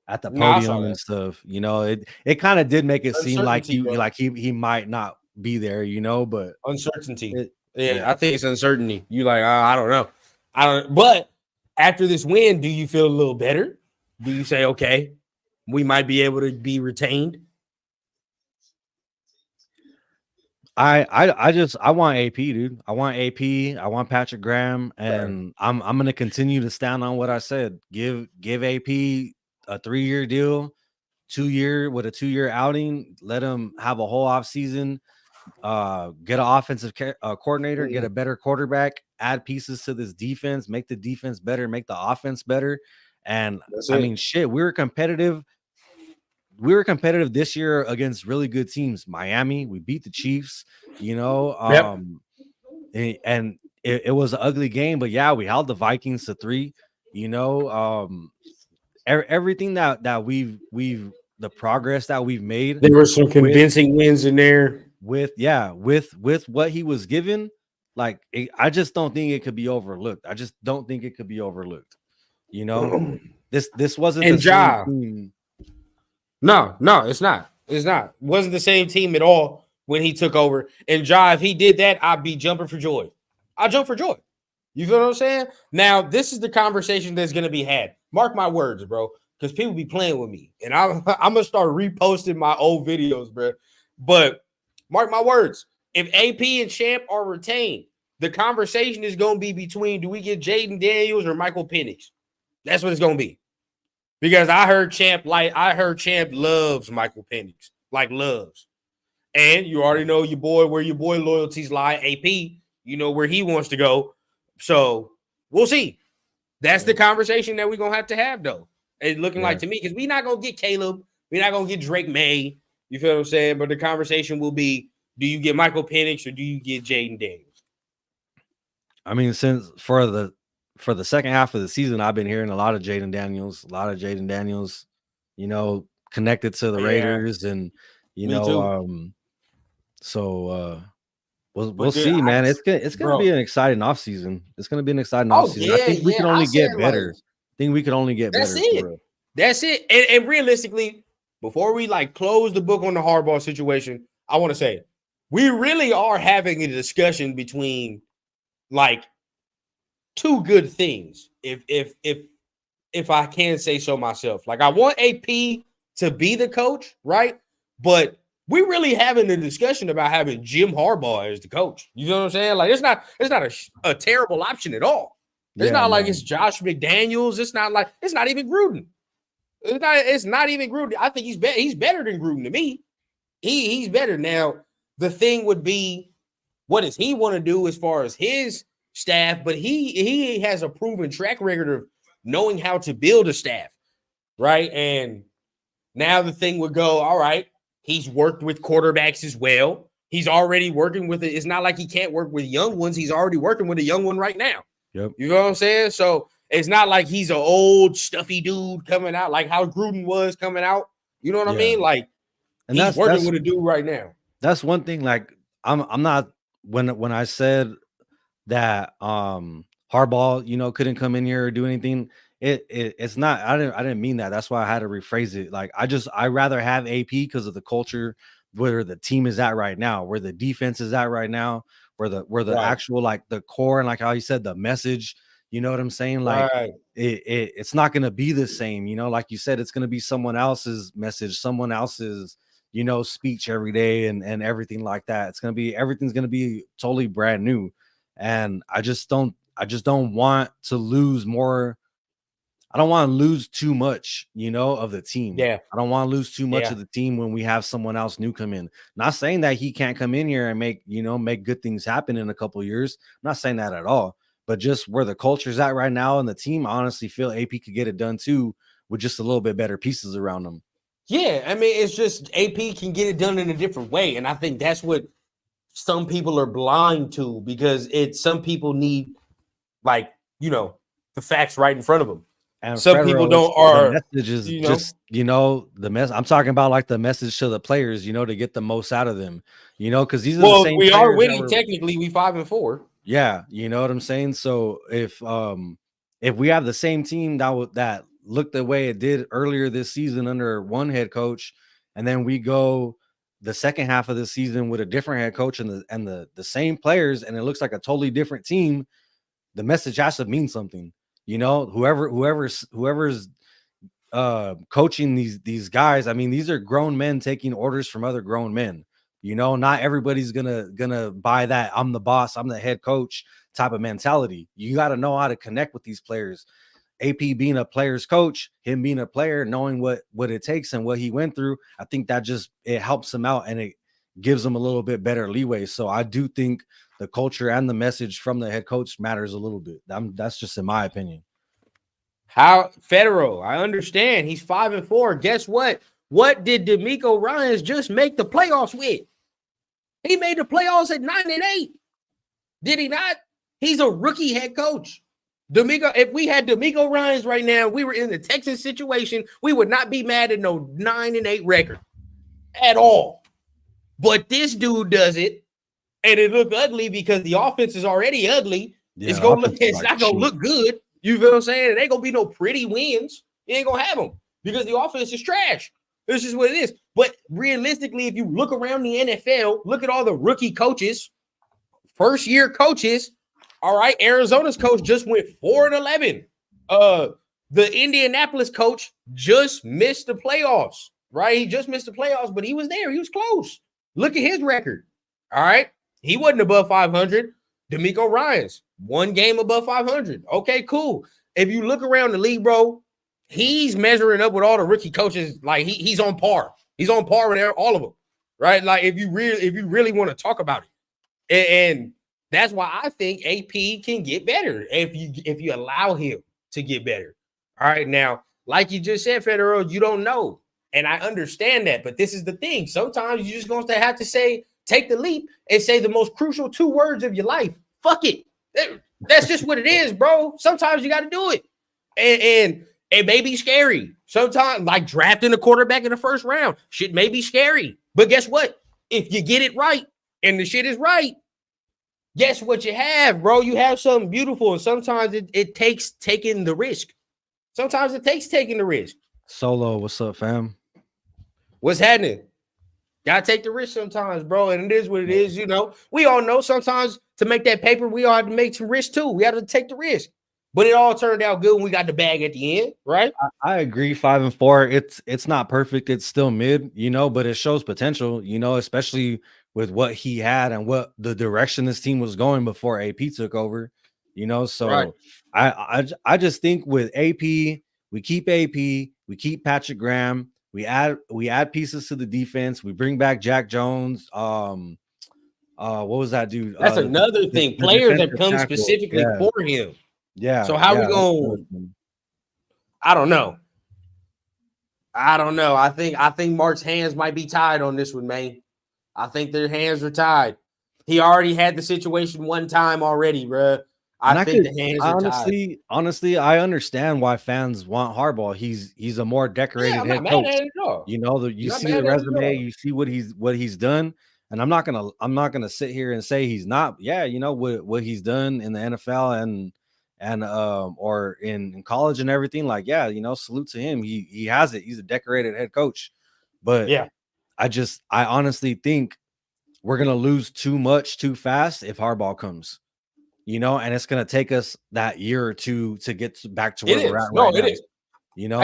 podium and stuff. You know, it kind of did make it seem like he might not be there, you know, but uncertainty. I think it's uncertainty. You like, I don't know. But after this win, do you feel a little better? Do you say, okay, we might be able to be retained? I want AP, dude. I want AP. I want Patrick Graham, and I'm gonna continue to stand on what I said. Give AP a 3-year deal, 2-year outing. Let him have a whole off season. Get an offensive coordinator, get a better quarterback, add pieces to this defense, make the defense better, make the offense better. And I mean, shit, we were competitive this year against really good teams. Miami, we beat the Chiefs, you know. And it was an ugly game, but yeah, we held the Vikings to 3, you know. Everything that we've the progress that we've made. There were some convincing wins in there. With what he was given, like I just don't think it could be overlooked. I just don't think it could be overlooked. You know, this wasn't the same team. No, it's not. It's not. Wasn't the same team at all when he took over. And Ja, if he did that, I'd be jumping for joy. I'd jump for joy. You feel what I'm saying? Now, this is the conversation that's going to be had. Mark my words, bro, because people be playing with me. And I'm going to start reposting my old videos, bro. But mark my words. If AP and Champ are retained, the conversation is going to be between, do we get Jaden Daniels or Michael Penix? That's what it's going to be. Because I heard Champ loves Michael Penix, like loves. And you already know where your boy loyalties lie. AP, you know where he wants to go. So we'll see. That's the conversation that we're going to have, though. It's looking like to me, because we're not going to get Caleb. We're not going to get Drake May. You feel what I'm saying? But the conversation will be, do you get Michael Penix or do you get Jaden Daniels? I mean, since for the second half of the season, I've been hearing a lot of Jaden Daniels, you know, connected to the Raiders, and you know, we'll see, man. It's gonna be an exciting offseason. It's gonna be an exciting offseason. I think we can only get better. I think we could only get better. That's it. And realistically, before we close the book on the Harbaugh situation, I want to say we really are having a discussion between two good things, if I can say so myself. I want AP to be the coach, right? But we really having a discussion about having Jim Harbaugh as the coach. You know what I'm saying? It's not a terrible option at all. It's not like it's Josh McDaniels. It's not even Gruden. It's not even Gruden. I think he's better than Gruden to me. He's better. Now, the thing would be, what does he want to do as far as his staff? But he has a proven track record of knowing how to build a staff, right? And now the thing would go, all right, he's worked with quarterbacks as well. He's already working with it. It's not like he can't work with young ones. He's already working with a young one right now. Yep. You know what I'm saying? So it's not like he's an old stuffy dude coming out like how Gruden was coming out. You know what I mean? And he's working with a dude right now. That's one thing. I'm not, when I said that Harbaugh, you know, couldn't come in here or do anything, it's not, I didn't mean that. That's why I had to rephrase it. I rather have AP because of the culture, where the team is at right now, where the defense is at right now, where the actual like the core and like how you said the message, you know what I'm saying? Like it's not gonna be the same, you know, like you said, it's gonna be someone else's message, someone else's, you know, speech every day and everything like that. Everything's gonna be totally brand new. And I just don't want to lose more. I don't want to lose too much, you know, of the team. Yeah. I don't want to lose too much of the team when we have someone else new come in. Not saying that he can't come in here and make good things happen in a couple of years. I'm not saying that at all. But just where the culture's at right now and the team, I honestly feel AP could get it done too with just a little bit better pieces around them. Yeah, I mean, it's just AP can get it done in a different way. And I think that's what some people are blind to, because some people need, like, you know, the facts right in front of them. And some people don't the message is just, you know, the mess. I'm talking about like the message to the players, you know, to get the most out of them, you know, because these are the same. We are winning. Technically, we 5-4. Yeah, you know what I'm saying. So if we have the same team that looked the way it did earlier this season under one head coach, and then we go the second half of the season with a different head coach and the same players, and it looks like a totally different team, the message has to mean something. You know, whoever's coaching these guys, I mean, these are grown men taking orders from other grown men. You know, not everybody's gonna buy that I'm the boss, I'm the head coach type of mentality. You got to know how to connect with these players. AP being a player's coach, him being a player, knowing what it takes and what he went through, I think that it helps him out and it gives him a little bit better leeway. So I do think the culture and the message from the head coach matters a little bit. That's just in my opinion. How Federal, I understand he's 5-4. Guess what? What did DeMeco Ryans just make the playoffs with? He made the playoffs at 9-8. Did he not? He's a rookie head coach. DeMeco, if we had DeMeco Ryans right now, we were in the Texans situation, we would not be mad at no 9-8 record at all. But this dude does it, and it looked ugly because the offense is already ugly. Yeah, it's not gonna look good. You feel what I'm saying? It ain't gonna be no pretty wins. You ain't gonna have them because the offense is trash. This is what it is. But realistically, if you look around the NFL, look at all the rookie coaches, first-year coaches. All right, Arizona's coach just went 4-11. The Indianapolis coach just missed the playoffs, right? He just missed the playoffs, but he was there. He was close. Look at his record. All right, he wasn't above 500. DeMeco Ryans, one game above 500. Okay, cool. If you look around the league, bro, he's measuring up with all the rookie coaches. Like he's on par. He's on par with all of them, right? Like if you really want to talk about it, and that's why I think AP can get better if you allow him to get better. All right, now, like you just said, Federal, you don't know, and I understand that, but this is the thing. Sometimes you just going to have to take the leap and say the most crucial 2 words of your life. Fuck it. That's just what it is, bro. Sometimes you got to do it, and it may be scary. Sometimes, like drafting a quarterback in the first round, shit may be scary. But guess what? If you get it right and the shit is right, guess what you have, bro? You have something beautiful, and sometimes it takes taking the risk. Sometimes it takes taking the risk. Solo, what's up, fam? What's happening? Gotta take the risk sometimes, bro, and it is what it is. You know, we all know sometimes to make that paper, we all have to make some risk too. We have to take the risk. But it all turned out good when we got the bag at the end, right? I agree. 5-4. It's not perfect. It's still mid, you know, but it shows potential, you know, especially with what he had and what the direction this team was going before AP took over, you know. So right. I just think with AP, we keep Patrick Graham, we add pieces to the defense, we bring back Jack Jones. What was that dude? That's another thing. Players have come specifically for him. Yeah. So how we going? I don't know. I think Mark's hands might be tied on this one, man. I think their hands are tied. He already had the situation one time already, bro. I think the hands are tied. Honestly, I understand why fans want Harbaugh. He's a more decorated head coach. You know, you see the resume, you see what he's done. And I'm not gonna sit here and say he's not. Yeah, you know what he's done in the NFL and or in college and everything. Like, yeah, you know, salute to him. He has it. He's a decorated head coach. But yeah, I honestly think we're gonna lose too much too fast if Harbaugh comes. And it's gonna take us that year or two to get back to where we're at right now. It is.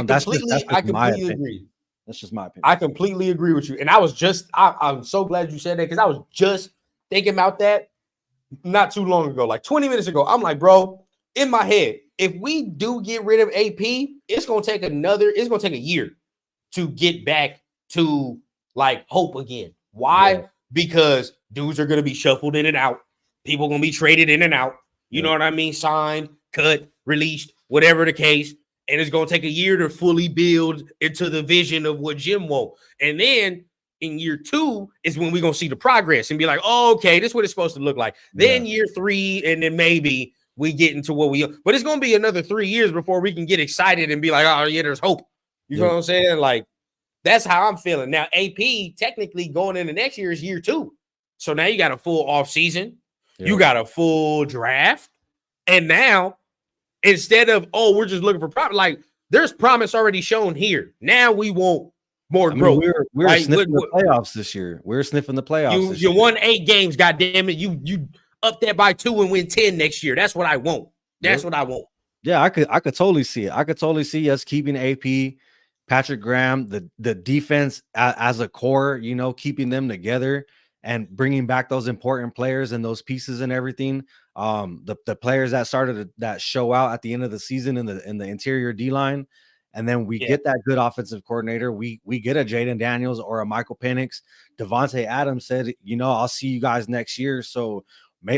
That's I completely agree. That's just my opinion. I completely agree with you. And I'm so glad you said that, because I was just thinking about that not too long ago, like 20 minutes ago. I'm like, bro, in my head, if we do get rid of AP, it's gonna take a year to get back to like hope again. Why? Yeah. Because dudes are gonna be shuffled in and out. People are gonna be traded in and out. You know what I mean? Signed, cut, released, whatever the case. And it's going to take a year to fully build into the vision of what Jim wants. And then in year 2 is when we're going to see the progress and be like, oh, okay, this is what it's supposed to look like. Then year 3, and then maybe we get into what but it's going to be another 3 years before we can get excited and be like, oh, yeah, there's hope. You know what I'm saying? Like, that's how I'm feeling. Now, AP technically going into next year is year 2. So now you got a full off season. You got a full draft. And now, instead of, we're just looking for promise, like there's promise already shown here. Now we want more growth. We're sniffing the playoffs this year. We're sniffing the playoffs. You won 8 games, goddamn it. You up that by 2 and win 10 next year. That's what I want. That's what I want. Yeah, I could totally see it. I could totally see us keeping AP, Patrick Graham, the defense as a core, keeping them together and bringing back those important players and those pieces and everything. The players that started that show out at the end of the season in the interior D line, and then we get that good offensive coordinator. We get a Jaden Daniels or a Michael Penix. Devontae Adams said, I'll see you guys next year. So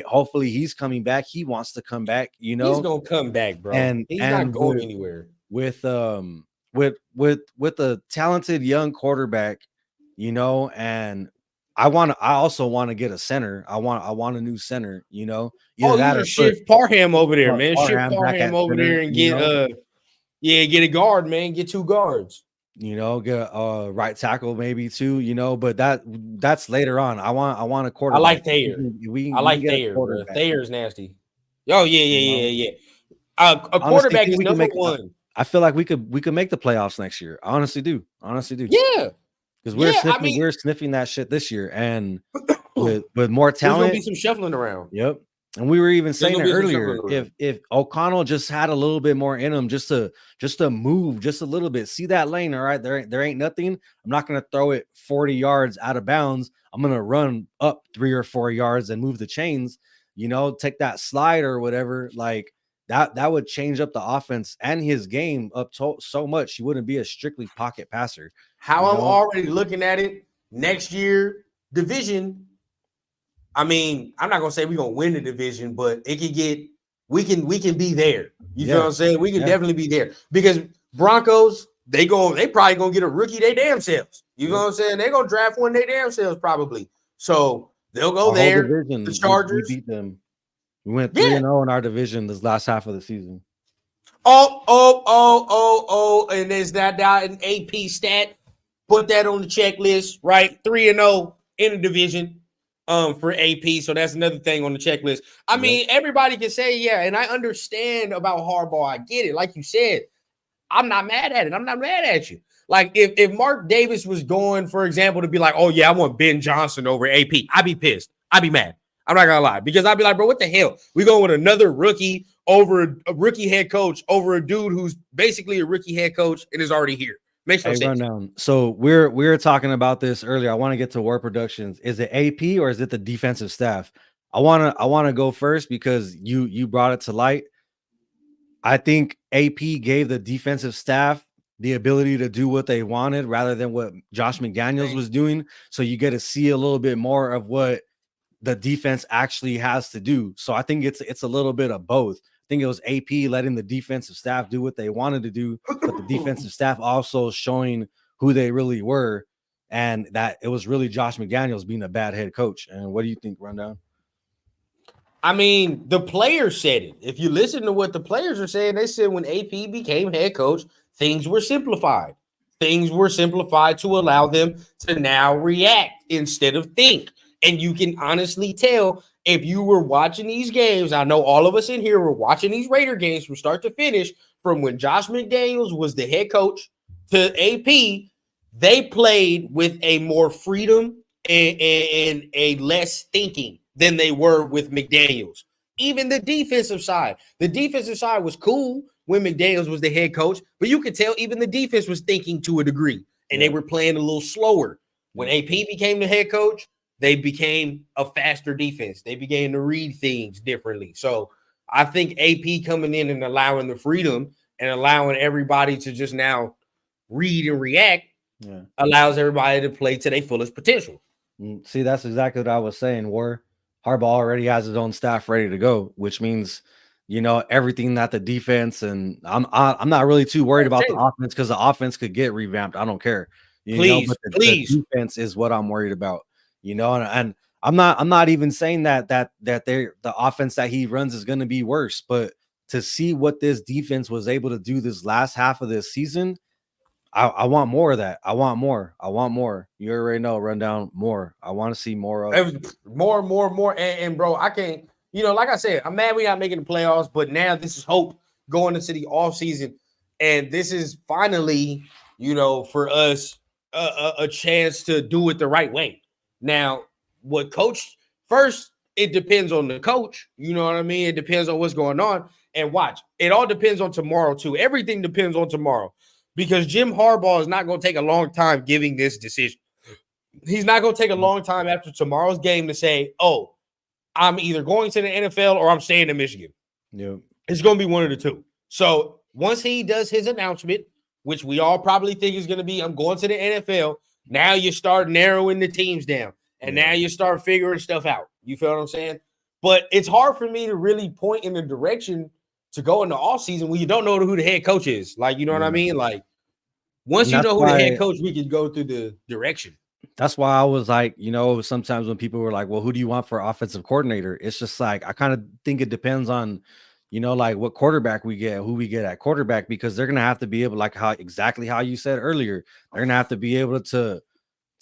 hopefully he's coming back. He wants to come back. He's gonna come back, bro. And he's not going anywhere. With a talented young quarterback, and I also want to get a center. I want a new center, Either shift Parham over there, man. Shift Parham over there and get get a guard, man. Get 2 guards. Get a right tackle maybe too, but that's later on. I want a quarterback. I like Thayer. I like Thayer. Thayer's nasty. Oh yeah. A quarterback is number 1. I feel like we could make the playoffs next year. I honestly do. Yeah. Because we're sniffing that shit this year, and with more talent, there's gonna be some shuffling around. Yep, and we were even saying it earlier. If O'Connell just had a little bit more in him, just to move just a little bit, see that lane. All right, there ain't nothing. I'm not gonna throw it 40 yards out of bounds. I'm gonna run up 3 or 4 yards and move the chains. Take that slide or whatever. Like that would change up the offense and his game up so much. He wouldn't be a strictly pocket passer. How I'm already looking at it next year, division. I mean, I'm not gonna say we're gonna win the division, but we can be there. You feel what I'm saying? We can definitely be there, because Broncos, they probably gonna get a rookie they damn selves. You know what I'm saying? They're gonna draft one they damn selves probably. So they'll go there. The Chargers, we beat them. We went 3-0 in our division this last half of the season. And there's that an AP stat. Put that on the checklist, right? 3-0 in the division for AP. So that's another thing on the checklist. I mean, everybody can say, and I understand about Harbaugh. I get it. Like you said, I'm not mad at it. I'm not mad at you. Like if Mark Davis was going, for example, to be like, oh, yeah, I want Ben Johnson over AP, I'd be pissed. I'd be mad. I'm not going to lie, because I'd be like, bro, what the hell? We going with another rookie over a rookie head coach over a dude who's basically a rookie head coach and is already here. Makes no sense. Rundown. So we're talking about this earlier. I want to get to War Productions. Is it AP or is it the defensive staff? I want to go first because you brought it to light. I think AP gave the defensive staff the ability to do what they wanted rather than what Josh McDaniels was doing. So you get to see a little bit more of what the defense actually has to do. So I think it's a little bit of both. I think it was AP letting the defensive staff do what they wanted to do, but the defensive staff also showing who they really were, and that it was really Josh McDaniels being a bad head coach. And what do you think, Rundown? I mean, the players said it. If you listen to what the players are saying, they said when AP became head coach, things were simplified. Things were simplified to allow them to now react instead of think. And you can honestly tell if you were watching these games. I know all of us in here were watching these Raider games from start to finish, from when Josh McDaniels was the head coach to AP. they played with a more freedom and a less thinking than they were with McDaniels. Even the defensive side was cool when McDaniels was the head coach, but you could tell even the defense was thinking to a degree, and they were playing a little slower. When AP became the head coach, they became a faster defense. They began to read things differently. So I think AP coming in and allowing the freedom and allowing everybody to just now read and react allows everybody to play to their fullest potential. See, that's exactly what I was saying. Harbaugh already has his own staff ready to go, which means, everything that the defense, and I'm not really too worried about the offense because the offense could get revamped. I don't care. But the defense is what I'm worried about. And I'm not even saying that the offense that he runs is going to be worse, but to see what this defense was able to do this last half of this season, I want more of that. I want more. You already know, Rundown, more. I want to see more of more. And bro, I can't, like I said, I'm mad we not making the playoffs, but now this is hope going into the offseason. And this is finally, for us, a chance to do it the right way. Now, what coach first, it depends on the coach. You know what I mean? It depends on what's going on. And watch, it all depends on tomorrow, too. Everything depends on tomorrow. Because Jim Harbaugh is not going to take a long time giving this decision. He's not going to take a long time after tomorrow's game to say, oh, I'm either going to the NFL or I'm staying in Michigan. Yeah. It's going to be one of the two. So once he does his announcement, which we all probably think is going to be, I'm going to the NFL, now you start narrowing the teams down. And now you start figuring stuff out. You feel what I'm saying? But it's hard for me to really point in the direction to go in the offseason when you don't know who the head coach is. Like, you know what I mean? Like, once you know who the head coach, we can go through the direction. That's why I was like, sometimes when people were like, well, who do you want for offensive coordinator? It's just like, I kind of think it depends on, like what quarterback we get, who we get at quarterback, because they're going to have to be able, like exactly how you said earlier, they're going to have to be able to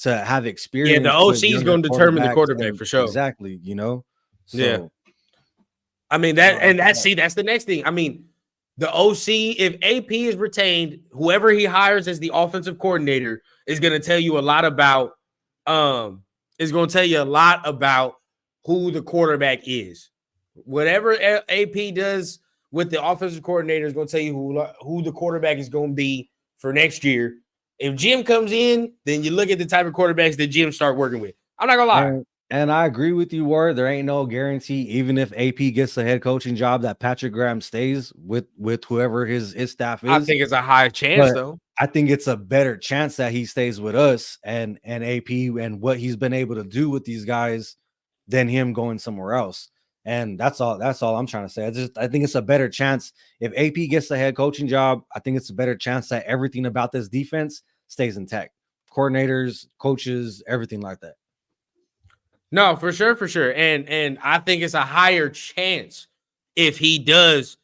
have experience. Yeah, the OC is going to determine the quarterback for sure. Exactly. So, yeah. I mean, that's the next thing. I mean, the OC, if AP is retained, whoever he hires as the offensive coordinator is going to tell you a lot about who the quarterback is. Whatever AP does with the offensive coordinator is going to tell you who the quarterback is going to be for next year. If Jim comes in, then you look at the type of quarterbacks that Jim start working with. I'm not going to lie. And I agree with you, Ward. There ain't no guarantee, even if AP gets the head coaching job, that Patrick Graham stays with whoever his staff is. I think it's a high chance, though. I think it's a better chance that he stays with us and AP and what he's been able to do with these guys than him going somewhere else. And that's all I'm trying to say. I think it's a better chance if AP gets the head coaching job. I think it's a better chance that everything about this defense stays intact. Coordinators, coaches, everything like that. No, for sure. And I think it's a higher chance if he does.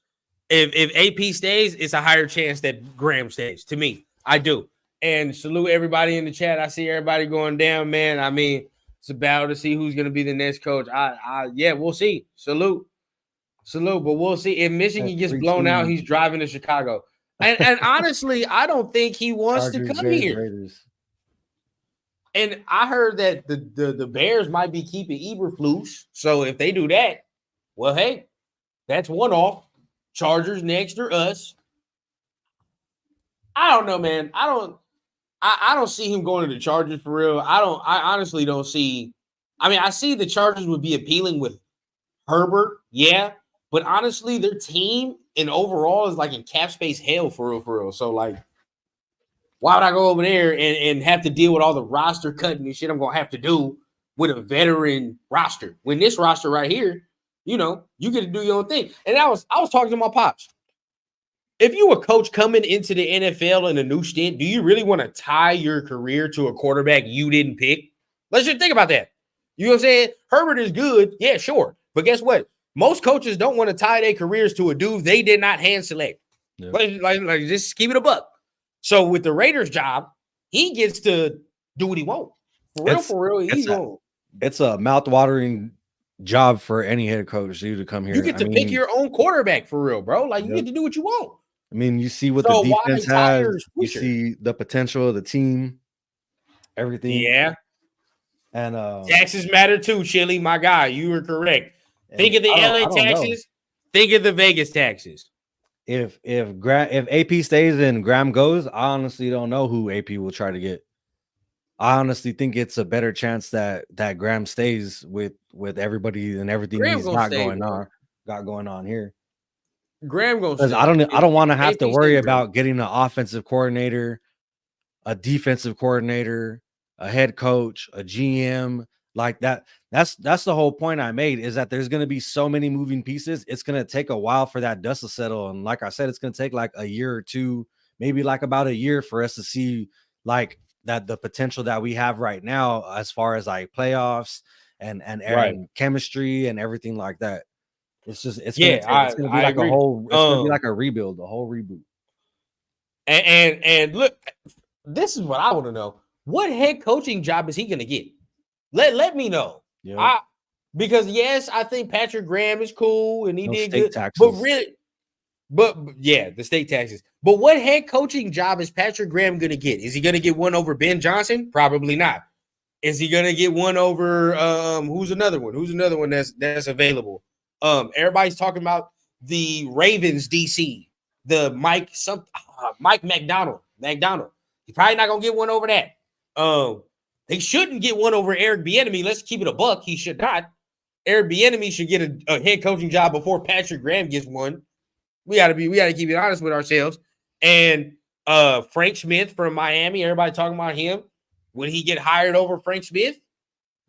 If AP stays, it's a higher chance that Graham stays. To me, I do. And salute everybody in the chat. I see everybody going down, man. I mean, it's a battle to see who's going to be the next coach. Yeah, we'll see. Salute, but we'll see. If Michigan gets blown out, he's driving to Chicago. And honestly, I don't think he wants to come here. Raiders. And I heard that the Bears might be keeping Eberflus. So if they do that, well, hey, that's one off. Chargers next or us. I don't know, man. I don't see him going to the Chargers for real. I honestly don't see. I mean, I see the Chargers would be appealing with Herbert, yeah. But honestly, their team and overall is like in cap space hell for real. So like, why would I go over there and have to deal with all the roster cutting and shit I'm going to have to do with a veteran roster? When this roster right here, you get to do your own thing. And I was talking to my pops. If you a coach coming into the NFL in a new stint, do you really want to tie your career to a quarterback you didn't pick? Let's just think about that. You know what I'm saying? Herbert is good. Yeah, sure. But guess what? Most coaches don't want to tie their careers to a dude they did not hand select. Yeah. Like just keep it a buck. So with the Raiders job, he gets to do what he wants. For real. It's a mouth-watering job for any head coach to come here. You get to pick your own quarterback for real, bro. Like you get to do what you want. I mean, you see what the defense has. You see the potential of the team. everything. Yeah. And taxes matter too, Chili, my guy. You were correct. Think of the LA taxes. Think of the Vegas taxes. If AP stays and Graham goes, I honestly don't know who AP will try to get. I honestly think it's a better chance that Graham stays with everybody and everything he's got going on here. Graham goes because I don't want to have to worry about getting an offensive coordinator, a defensive coordinator, a head coach, a GM like that. That's the whole point I made, is that there's going to be so many moving pieces. It's going to take a while for that dust to settle. And like I said, it's going to take like a year or two, maybe like about a year for us to see like that the potential that we have right now, as far as like playoffs and chemistry and everything like that. It's gonna be like a whole, it's gonna be like a rebuild, a whole reboot. And look, this is what I want to know. What head coaching job is he gonna get? Let me know. Yep. Because yes, I think Patrick Graham is cool and he did good. Taxes. But the state taxes. But what head coaching job is Patrick Graham gonna get? Is he gonna get one over Ben Johnson? Probably not. Is he gonna get one over who's another one that's available? Everybody's talking about the Ravens DC, the Mike McDonald. He's probably not gonna get one over that. They shouldn't get one over Eric Bieniemy. Let's keep it a buck. He should not. Eric Bieniemy should get a head coaching job before Patrick Graham gets one. We gotta keep it honest with ourselves. And Frank Smith from Miami, everybody talking about him. Would he get hired over Frank Smith?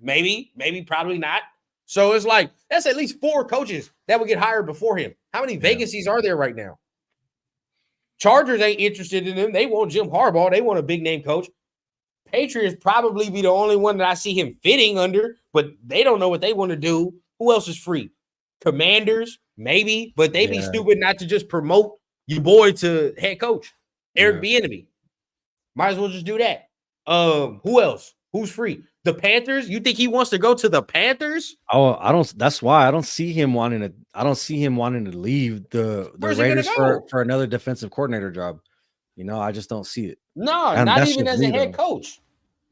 Maybe, probably not. So it's like that's at least 4 coaches that would get hired before him. How many vacancies are there right now? Chargers ain't interested in him. They want Jim Harbaugh. They want a big name coach. Patriots probably be the only one that I see him fitting under, but they don't know what they want to do. Who else is free? Commanders, maybe, but they be stupid not to just promote your boy to head coach. Eric Bieniemy. Might as well just do that. Who else? Who's free? The Panthers? You think he wants to go to the Panthers? Oh, I don't. That's why I don't see him wanting to. I don't see him wanting to leave the Raiders for another defensive coordinator job. I just don't see it. No, and not even as a head coach.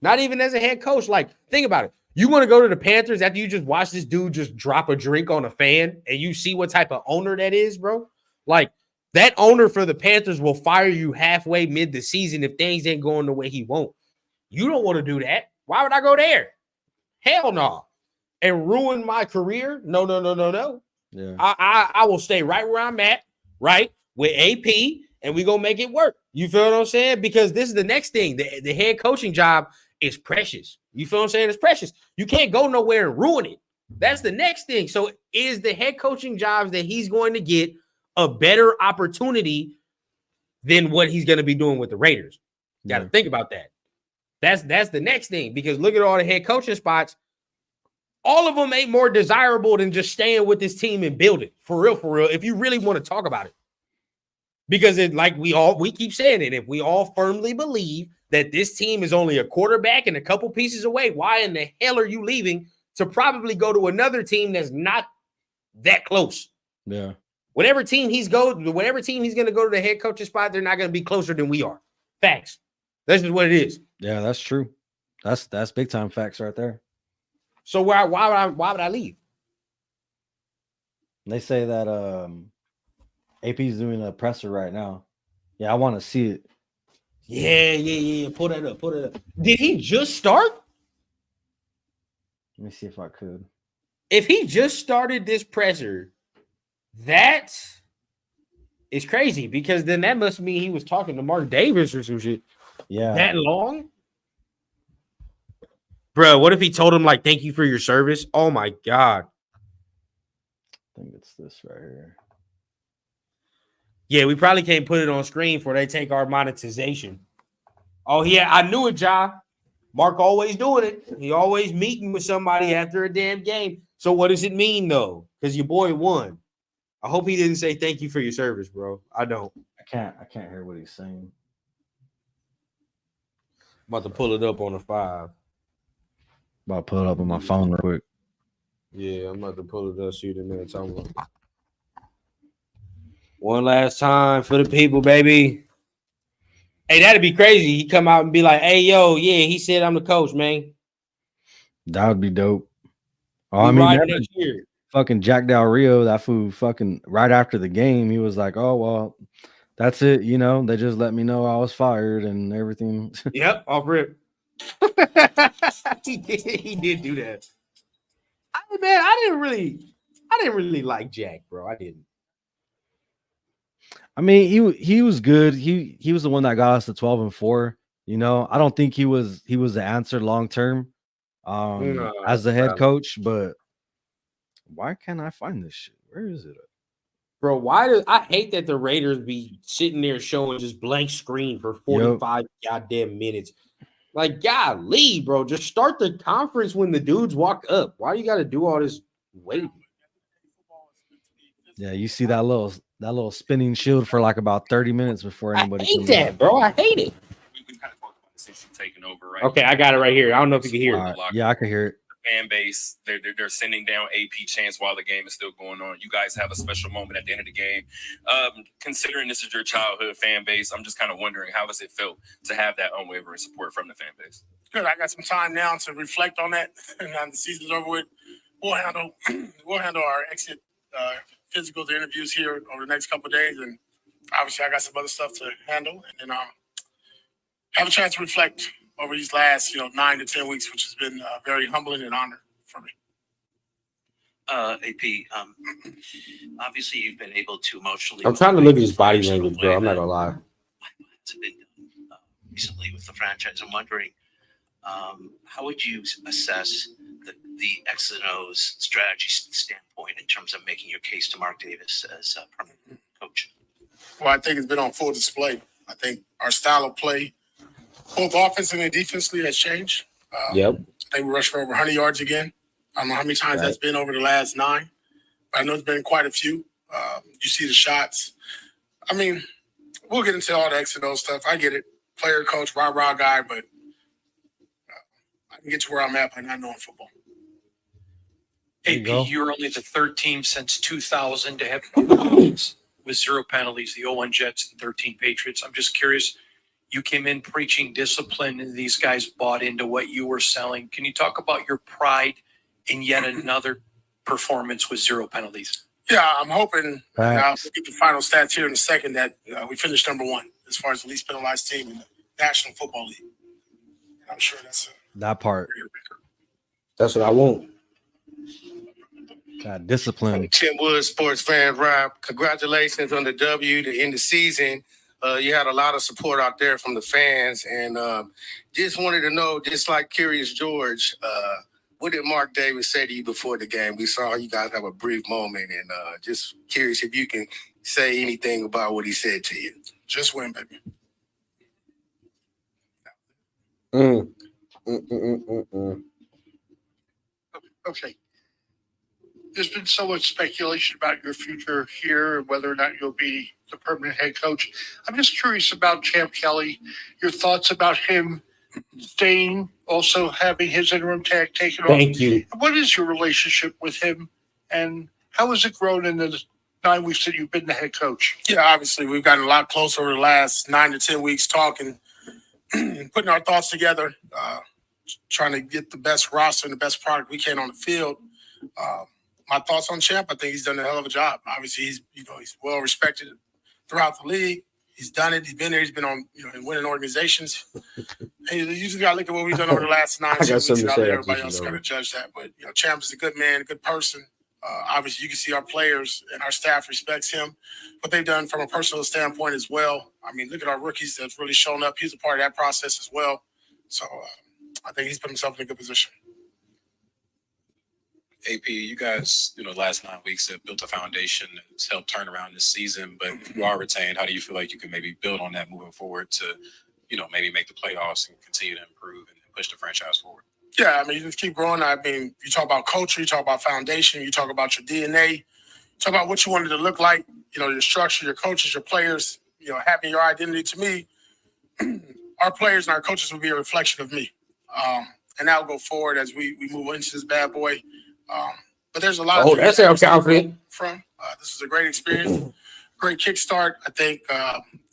Not even as a head coach. Like, think about it. You want to go to the Panthers after you just watch this dude just drop a drink on a fan and you see what type of owner that is, bro? Like, that owner for the Panthers will fire you halfway mid the season if things ain't going the way he won't. You don't want to do that. Why would I go there? Hell no. And ruin my career? No. Yeah. I will stay right where I'm at, right, with AP, and we gonna make it work. You feel what I'm saying? Because this is the next thing. The head coaching job is precious. You feel what I'm saying? It's precious. You can't go nowhere and ruin it. That's the next thing. So is the head coaching jobs that he's going to get a better opportunity than what he's going to be doing with the Raiders? You got to think about that. That's the next thing, because look at all the head coaching spots. All of them ain't more desirable than just staying with this team and building. For real, if you really want to talk about it. Because it, like we keep saying it, if we all firmly believe that this team is only a quarterback and a couple pieces away, why in the hell are you leaving to probably go to another team that's not that close? Yeah. Whatever team he's going to go to the head coaching spot, they're not going to be closer than we are. Facts. That's just what it is. Yeah, that's true. That's big time facts right there. So why would I leave? They say that AP's doing a presser right now. Yeah, I want to see it. Yeah. Pull that up. Did he just start? Let me see if I could. If he just started this presser, that is crazy, because then that must mean he was talking to Mark Davis or some shit. Yeah. That long? Bro, what if he told him, like, thank you for your service? Oh, my God. I think it's this right here. Yeah, we probably can't put it on screen before they take our monetization. Oh, yeah, I knew it, Ja. Mark always doing it. He always meeting with somebody after a damn game. So what does it mean, though? Because your boy won. I hope he didn't say thank you for your service, bro. I don't. I can't hear what he's saying. I'm about to pull it up on the 5. About to pull it up on my phone real quick. Yeah, I'm about to pull it up, shoot in there. One last time for the people, baby. Hey, that'd be crazy. He come out and be like, "Hey, yo, yeah, he said I'm the coach, man." That would be dope. Oh, I mean, next year. Fucking Jack Del Rio, that fool fucking right after the game, he was like, "Oh, well, that's it. You know, they just let me know I was fired and everything." Yep, off rip. He did do that. I didn't really like Jack, bro. I didn't. I mean, he was good. He was the one that got us to 12-4. You know, I don't think he was the answer long term as the head coach, but why can't I find this shit? Where is it? Bro, I hate that the Raiders be sitting there showing just blank screen for 45 goddamn minutes. Like, golly, bro, just start the conference when the dudes walk up. Why you got to do all this waiting? Yeah, you see that little spinning shield for like about 30 minutes before anybody. I hate that, bro. I hate it. We kind of talked about the system taking over, right? Okay, I got it right here. I don't know if you can hear it. Yeah, I can hear it. Fan base, they're sending down AP chants while the game is still going on. You guys have a special moment at the end of the game. Considering this is your childhood fan base, I'm just kind of wondering, how has it felt to have that unwavering support from the fan base? Good. I got some time now to reflect on that, and now the season's over with. We'll handle our exit physicals, the interviews here over the next couple of days, and obviously I got some other stuff to handle, and then have a chance to reflect over these last 9 to 10 weeks, which has been very humbling and honor for me. AP, obviously you've been able to emotionally. I'm trying to look at his body language, bro. I'm not gonna lie. What's been done recently with the franchise? I'm wondering, how would you assess the X's and O's strategy standpoint in terms of making your case to Mark Davis as a permanent coach? Well, I think it's been on full display. I think our style of play, both offensively and defensively, has changed. Yep. I think we rushed for over 100 yards again. I don't know how many times that's been over the last 9, but I know it's been quite a few. You see the shots. I mean, we'll get into all the X and O stuff. I get it. Player, coach, rah-rah guy, but I can get to where I'm at by not knowing football. AP, you're only the third team since 2000 to have with 0 penalties, the 0-1 Jets and 13 Patriots. I'm just curious, you came in preaching discipline and these guys bought into what you were selling. Can you talk about your pride in yet another performance with 0 penalties? Yeah, I'm hoping, and I'll get the final stats here in a second, that we finished number 1 as far as the least penalized team in the National Football League. And I'm sure that's that part. That's what I want. God, discipline. Tim Woods, sports fan, Rob. Congratulations on the W to end the season. You had a lot of support out there from the fans, and just wanted to know, just like Curious George, what did Mark Davis say to you before the game? We saw you guys have a brief moment, and just curious if you can say anything about what he said to you. Just win, baby. Okay. There's been so much speculation about your future here and whether or not you'll be the permanent head coach. I'm just curious about Champ Kelly, your thoughts about him staying, also having his interim tag taken off. Thank you. What is your relationship with him, and how has it grown in the 9 weeks that you've been the head coach? Yeah, obviously we've gotten a lot closer over the last 9 to 10 weeks talking, putting our thoughts together, trying to get the best roster and the best product we can on the field. My thoughts on Champ, I think he's done a hell of a job. Obviously, he's well respected throughout the league. He's done it. He's been there. He's been on in winning organizations. And you just got to look at what we've done over the last 9 weeks. Everybody else got to judge that. But Champ is a good man, a good person. Obviously, you can see our players and our staff respects him. What they've done from a personal standpoint as well. I mean, look at our rookies that's really shown up. He's a part of that process as well. So I think he's put himself in a good position. AP, you guys, last 9 weeks have built a foundation that's helped turn around this season, but you are retained. How do you feel like you can maybe build on that moving forward to, maybe make the playoffs and continue to improve and push the franchise forward? Yeah, I mean, you just keep growing. I mean, you talk about culture, you talk about foundation, you talk about your DNA, you talk about what you wanted to look like, your structure, your coaches, your players, having your identity. To me, our players and our coaches will be a reflection of me. And that'll go forward as we move into this bad boy. But there's a lot of that sounds confident. This is a great experience, great kickstart. I think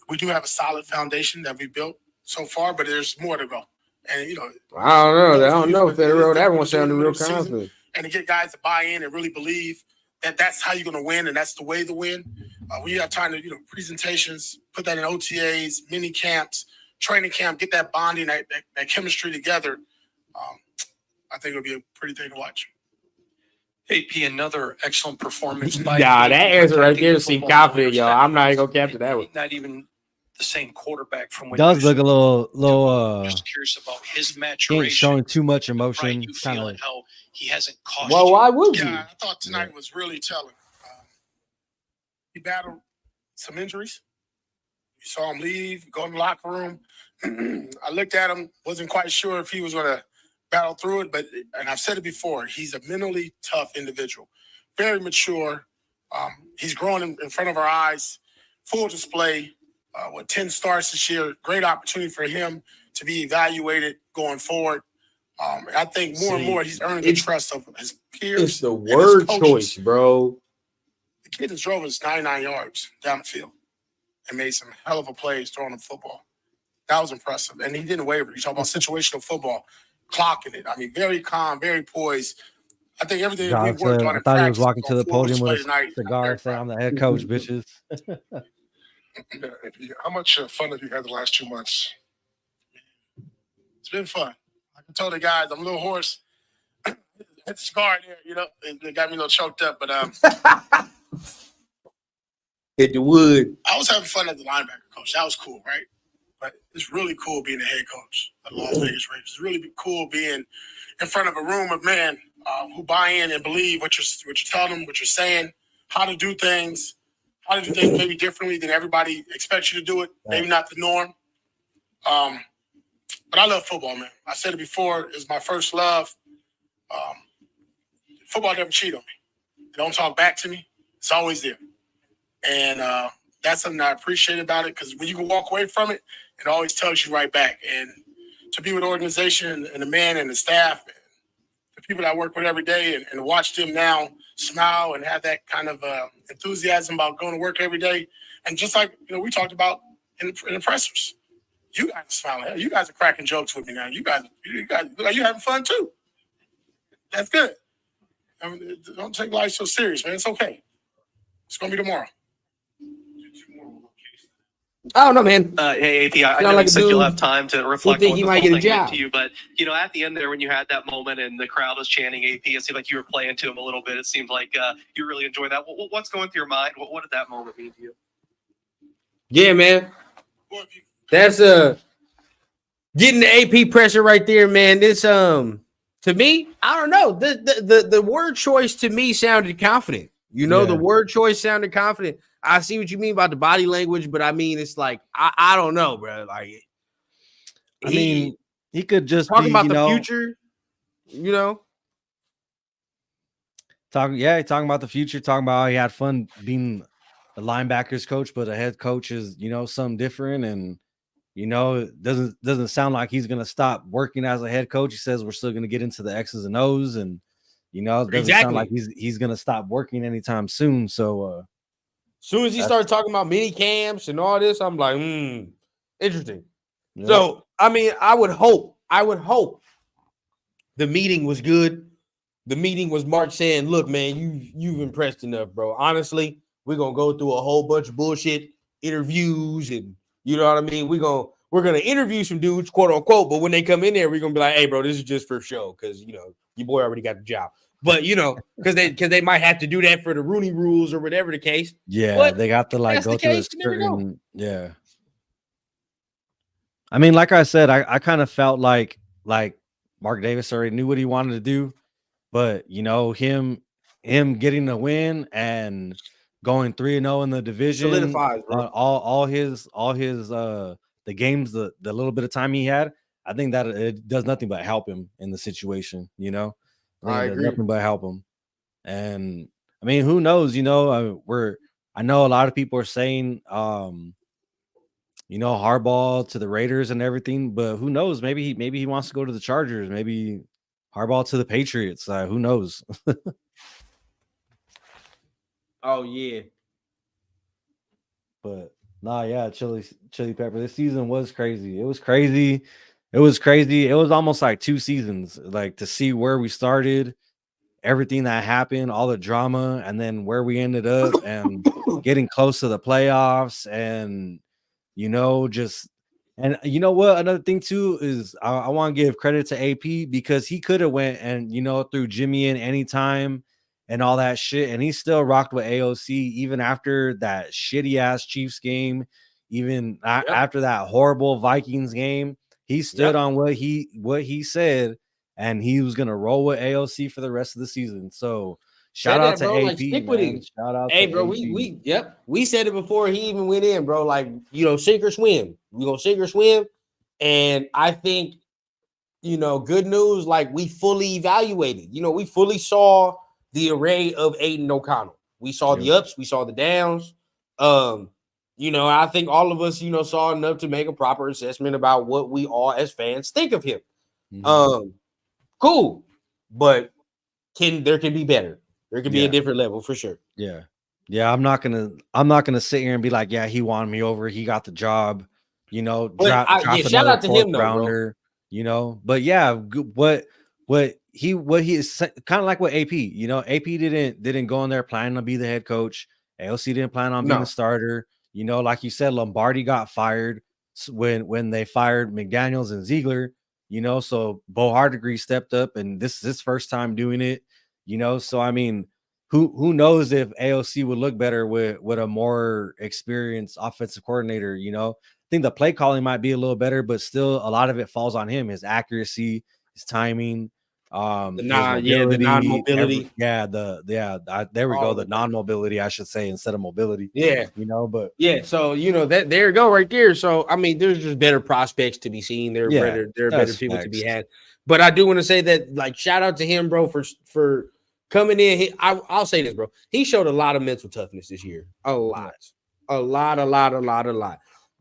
we do have a solid foundation that we built so far, but there's more to go. And I don't know if that road. Everyone sounded real confident. And to get guys to buy in and really believe that that's how you're going to win, and that's the way to win. When you have time to presentations, put that in OTAs, mini camps, training camp, get that bonding, that chemistry together. I think it'll be a pretty thing to watch. AP, another excellent performance by that answer right there seemed confident, y'all. I'm not even gonna capture that one. Not even the same quarterback from when does look a little just curious about his maturation, showing too much emotion. You feel it, how he hasn't cost well, you. Why would you? Yeah, I thought tonight was really telling. He battled some injuries. You saw him leave, go in the locker room. I looked at him, wasn't quite sure if he was going to battle through it, and I've said it before, he's a mentally tough individual, very mature. He's growing in front of our eyes, full display. With 10 starts this year, great opportunity for him to be evaluated going forward. I think more and more he's earning the trust of his peers. It's the word choice, bro. The kid has drove us 99 yards down the field and made some hell of a plays throwing the football. That was impressive. And he didn't waver. You talk about situational football, clocking it. I mean, very calm, very poised. I think everything that we worked on in practice. I thought he was walking to the podium with a cigar saying, I'm the head coach, bitches. How much fun have you had the last 2 months? It's been fun. I told the guys I'm a little hoarse. Hit the cigar there, it got me a little choked up, but hit the wood. I was having fun as the linebacker coach. That was cool, right? But it's really cool being the head coach of the Las Vegas Raiders. It's really cool being in front of a room of men who buy in and believe what you're telling them, what you're saying, how to do things maybe differently than everybody expects you to do it. Maybe not the norm. But I love football, man. I said it before. It's my first love. Football never cheat on me. They don't talk back to me. It's always there. And that's something I appreciate about it, because when you can walk away from it, it always tells you right back. And to be with the organization and the men and the staff and the people that I work with every day and watch them now smile and have that kind of enthusiasm about going to work every day. And just like, we talked about in the pressers, you guys are smiling. You guys are cracking jokes with me now. You guys look like you're having fun too. That's good. I mean, don't take life so serious, man. It's okay. It's going to be tomorrow. I don't know, man. Hey, AP, I know you said you'll have time to reflect on the whole thing meant to you, but, at the end there, when you had that moment and the crowd was chanting AP, it seemed like you were playing to him a little bit. It seemed like you really enjoyed that. What's going through your mind? What did that moment mean to you? Yeah, man. That's getting the AP pressure right there, man. This to me, I don't know. The word choice to me sounded confident. The word choice sounded confident. I see what you mean about the body language, but I mean, it's like I don't know, bro. Like, he could just talking about the future, talking about the future, talking about how he had fun being a linebackers coach, but a head coach is something different, and it doesn't sound like he's gonna stop working as a head coach. He says we're still gonna get into the X's and O's, and it doesn't sound like he's gonna stop working anytime soon. So soon as he started talking about mini camps and all this, I'm like, interesting. Yeah. So, I mean, I would hope the meeting was good. The meeting was Mark saying, look, man, you've impressed enough, bro. Honestly, we're going to go through a whole bunch of bullshit interviews, and you know what I mean? We're going to interview some dudes, quote unquote, but when they come in there, we're going to be like, hey, bro, this is just for show, because, your boy already got the job. But because they might have to do that for the Rooney rules or whatever the case. Yeah, but they got to go through a certain. Yeah, I mean, like I said, I kind of felt like Mark Davis already knew what he wanted to do, but him getting the win and going 3-0 in the division, solidifies, bro. all his the games, the little bit of time he had, I think that it does nothing but help him in the situation. I agree. Nothing but help him. And I mean, who knows? I know a lot of people are saying, Harbaugh to the Raiders and everything, but who knows? Maybe he wants to go to the Chargers. Maybe Harbaugh to the Patriots. Who knows? Oh yeah. But Nah, yeah, chili pepper. This season was crazy. It was crazy. It was crazy. It was almost like 2 seasons, like to see where we started, everything that happened, all the drama, and then where we ended up and getting close to the playoffs and just and you know what? Another thing too is I want to give credit to AP because he could have went and threw Jimmy in anytime and all that shit, and he still rocked with AOC even after that shitty ass Chiefs game, even after that horrible Vikings game. He stood on what he said, and he was gonna roll with AOC for the rest of the season. So shout out to bro. AP, like, stick with man. him. Shout out Hey, to bro, AP. we said it before he even went in, bro. Like, sink or swim. We gonna sink or swim. And I think, good news, like we fully evaluated. We fully saw the array of Aiden O'Connell. We saw the ups, we saw the downs. I think all of us, saw enough to make a proper assessment about what we all as fans think of him. Mhm. Cool, but there can be better. There can be a different level for sure. Yeah. I'm not gonna sit here and be like, yeah, he wanted me over. He got the job. Draft shout another out to fourth him though, rounder. But yeah, what he is kind of like what AP. AP didn't go in there planning to be the head coach. AOC didn't plan on being a starter. Like you said, Lombardi got fired when they fired McDaniels and Ziegler. So Bo Hardegree stepped up, and this is his first time doing it. So I mean, who knows if AOC would look better with a more experienced offensive coordinator? I think the play calling might be a little better, but still a lot of it falls on him, his accuracy, his timing, his mobility, the non-mobility. There we go. The non-mobility, I should say, instead of mobility. But so there you go right there. So I mean, there's just better prospects to be seen. There are better people to be had. But I do want to say that, like, shout out to him, bro, for coming in. I'll say this, bro. He showed a lot of mental toughness this year. A lot.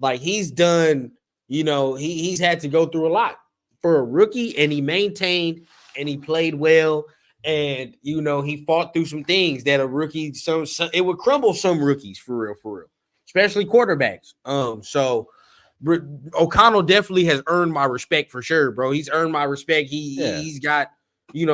Like, he's done, he's had to go through a lot for a rookie, and he maintained and he played well. And, he fought through some things that a rookie, it would crumble some rookies for real, especially quarterbacks. So O'Connell definitely has earned my respect for sure, bro. He's earned my respect. He's got,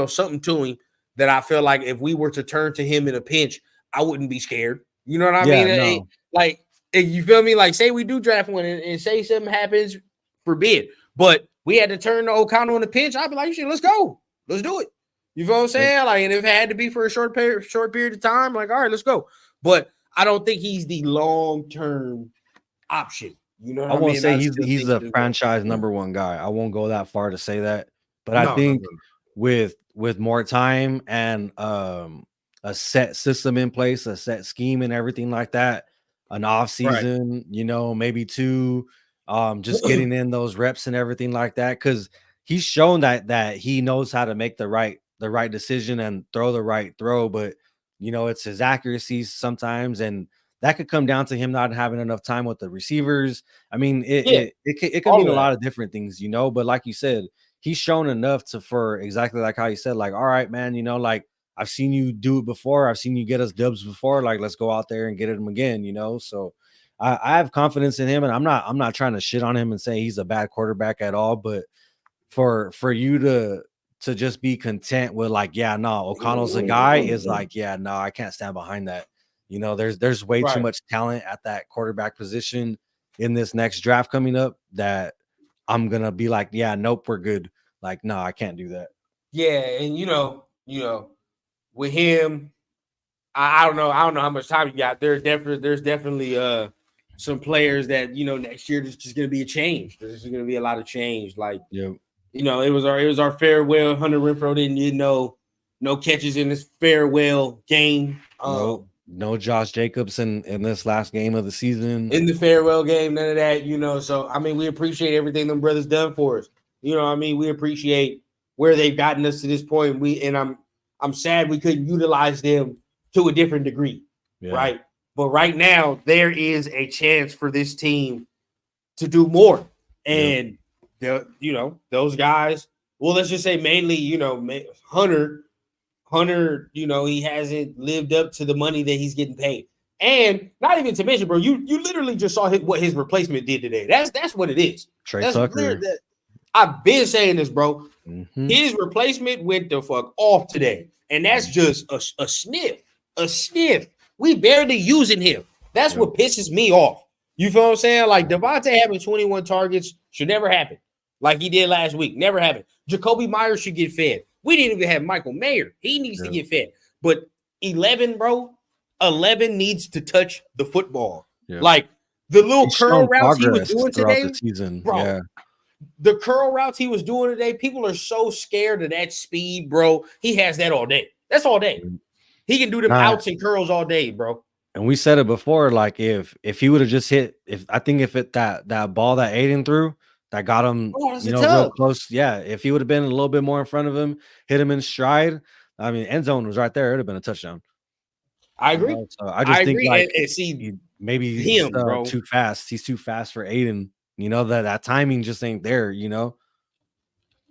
something to him that I feel like if we were to turn to him in a pinch, I wouldn't be scared. You know what I mean? No. Like, you feel me? Like, say we do draft one and say something happens, forbid, but we had to turn to O'Connell in a pinch, I'd be like, let's go. Let's do it. You feel what I'm saying? Like, and if it had to be for a short period of time, like, all right, let's go. But I don't think he's the long-term option. You know what I won't mean? say he's a franchise number one guy. I won't go that far to say that. But I think with more time and a set system in place, a set scheme and everything like that, an off season, maybe 2, just getting in those reps and everything like that, because he's shown that he knows how to make the right decision and throw the right throw, but it's his accuracies sometimes, and that could come down to him not having enough time with the receivers. I mean, it could mean a lot of different things, but like you said, he's shown enough for exactly like how you said, like, all right, man, like, I've seen you do it before. I've seen you get us dubs before. Like, let's go out there and get him again, So I have confidence in him, and I'm not trying to shit on him and say he's a bad quarterback at all. But for you to just be content with, like, O'Connell's a guy, is like, I can't stand behind that. There's way too much talent at that quarterback position in this next draft coming up that I'm gonna be like, nope, we're good. Like, no, I can't do that. Yeah, and with him, I don't know how much time you got. There's definitely some players that next year there's just gonna be a change. There's just gonna be a lot of change. Like, it was our farewell. Hunter Renfrow didn't no catches in this farewell game. No Josh Jacobs in this last game of the season. In the farewell game, none of that. So I mean, we appreciate everything them brothers done for us. I mean, we appreciate where they've gotten us to this point. I'm sad we couldn't utilize them to a different degree, right? But right now, there is a chance for this team to do more. And, those guys, well, let's just say mainly, Hunter, he hasn't lived up to the money that he's getting paid. And not even to mention, bro, you literally just saw what his replacement did today. That's what it is. Trey Tucker. I've been saying this, bro. Mm-hmm. His replacement went the fuck off today. And that's just a sniff. A sniff. We barely using him. That's what pisses me off. You feel what I'm saying? Like Devontae having 21 targets should never happen. Like he did last week. Never happen. Jacoby Myers should get fed. We didn't even have Michael Mayer. He needs to get fed. But 11, bro, 11 needs to touch the football. Yeah. Like the little curl routes he was doing today, the season. Bro. Yeah. The curl routes he was doing today, people are so scared of that speed, bro. He has that all day. That's all day. He can do them outs and curls all day, bro. And we said it before, like if he would have just hit, if that ball that Aiden threw that got him, real close, if he would have been a little bit more in front of him, hit him in stride. I mean, end zone was right there. It would have been a touchdown. I agree. So I just think like maybe he's too fast. He's too fast for Aiden. That timing just ain't there.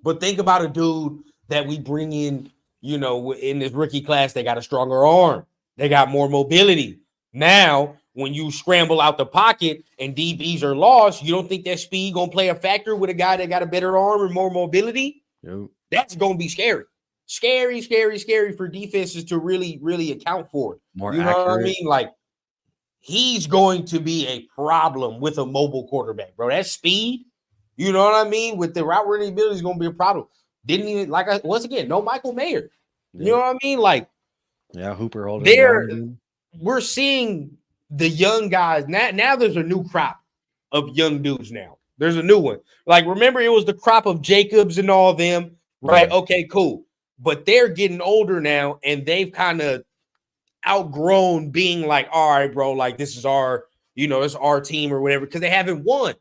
But think about a dude that we bring in. In this rookie class, they got a stronger arm. They got more mobility. Now, when you scramble out the pocket and DBs are lost, you don't think that speed going to play a factor with a guy that got a better arm and more mobility? Yep. That's going to be scary. Scary for defenses to really, really account for it. More accurate. What I mean? Like, he's going to be a problem with a mobile quarterback, bro. That speed, you know what I mean? With the route running ability is going to be a problem. Didn't even, once again, no Michael Mayer. You know what I mean? Like, Hooper holding. We're seeing the young guys. Now there's a new crop of young dudes now. There's a new one. Like, remember, it was the crop of Jacobs and all them, right? Okay, cool. But they're getting older now, and they've kind of outgrown being like, all right, bro, like, this is our, it's our team or whatever, because they haven't won.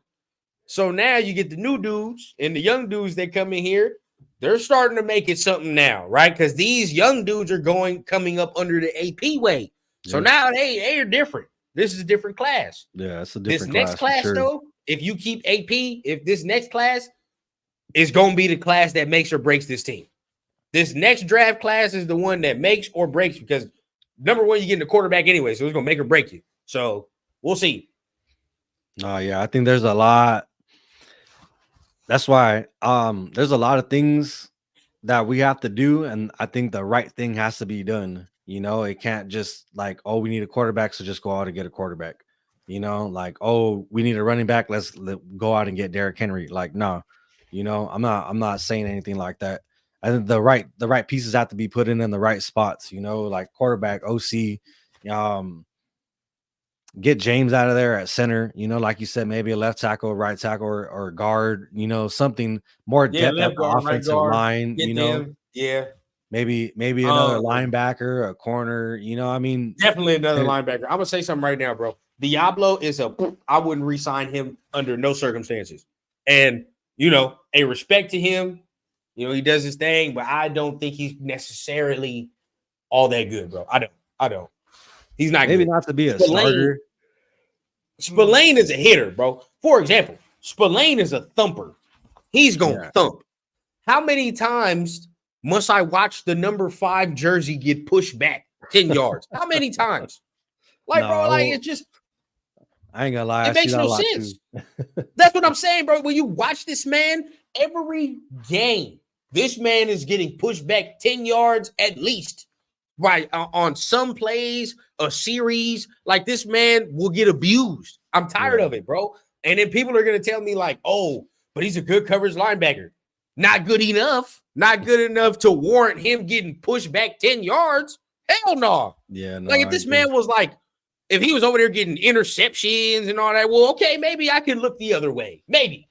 So now you get the new dudes and the young dudes that come in here. They're starting to make it something now, right? Because these young dudes are coming up under the AP weight. So now they are different. This is a different class. Yeah, it's a different class. This next class, though, if you keep AP, if this next class is going to be the class that makes or breaks this team. This next draft class is the one that makes or breaks because, number one, you're getting the quarterback anyway, so it's going to make or break you. So we'll see. I think there's a lot. That's why there's a lot of things that we have to do, and I think the right thing has to be done. It can't just like, oh, we need a quarterback, so just go out and get a quarterback. Like, oh, we need a running back, let's go out and get Derrick Henry. Like, no, I'm not saying anything like that. I think the right pieces have to be put in the right spots. Like quarterback, OC, get James out of there at center, like you said, maybe a left tackle, right tackle, or guard, something more depth at the offensive line, maybe another linebacker, a corner, definitely another linebacker. I'm gonna say something right now, bro. Diablo is I wouldn't re-sign him under no circumstances. And a respect to him, he does his thing, but I don't think he's necessarily all that good, bro. I don't. He's not maybe good. Not to be a starter. Spillane is a hitter, bro. For example, Spillane is a thumper. He's gonna thump. How many times must I watch the number 5 jersey get pushed back 10 yards? How many times? Like, bro, like it's just. I ain't gonna lie. It makes no sense. That's what I'm saying, bro. When you watch this man every game, this man is getting pushed back 10 yards at least. Right, on some plays, a series, like this man will get abused. I'm tired of it, bro. And then people are going to tell me like, oh, but he's a good coverage linebacker. Not good enough. Not good enough to warrant him getting pushed back 10 yards. Hell no. Yeah, no, like if this man was like, if he was over there getting interceptions and all that, well, okay, maybe I could look the other way. Maybe.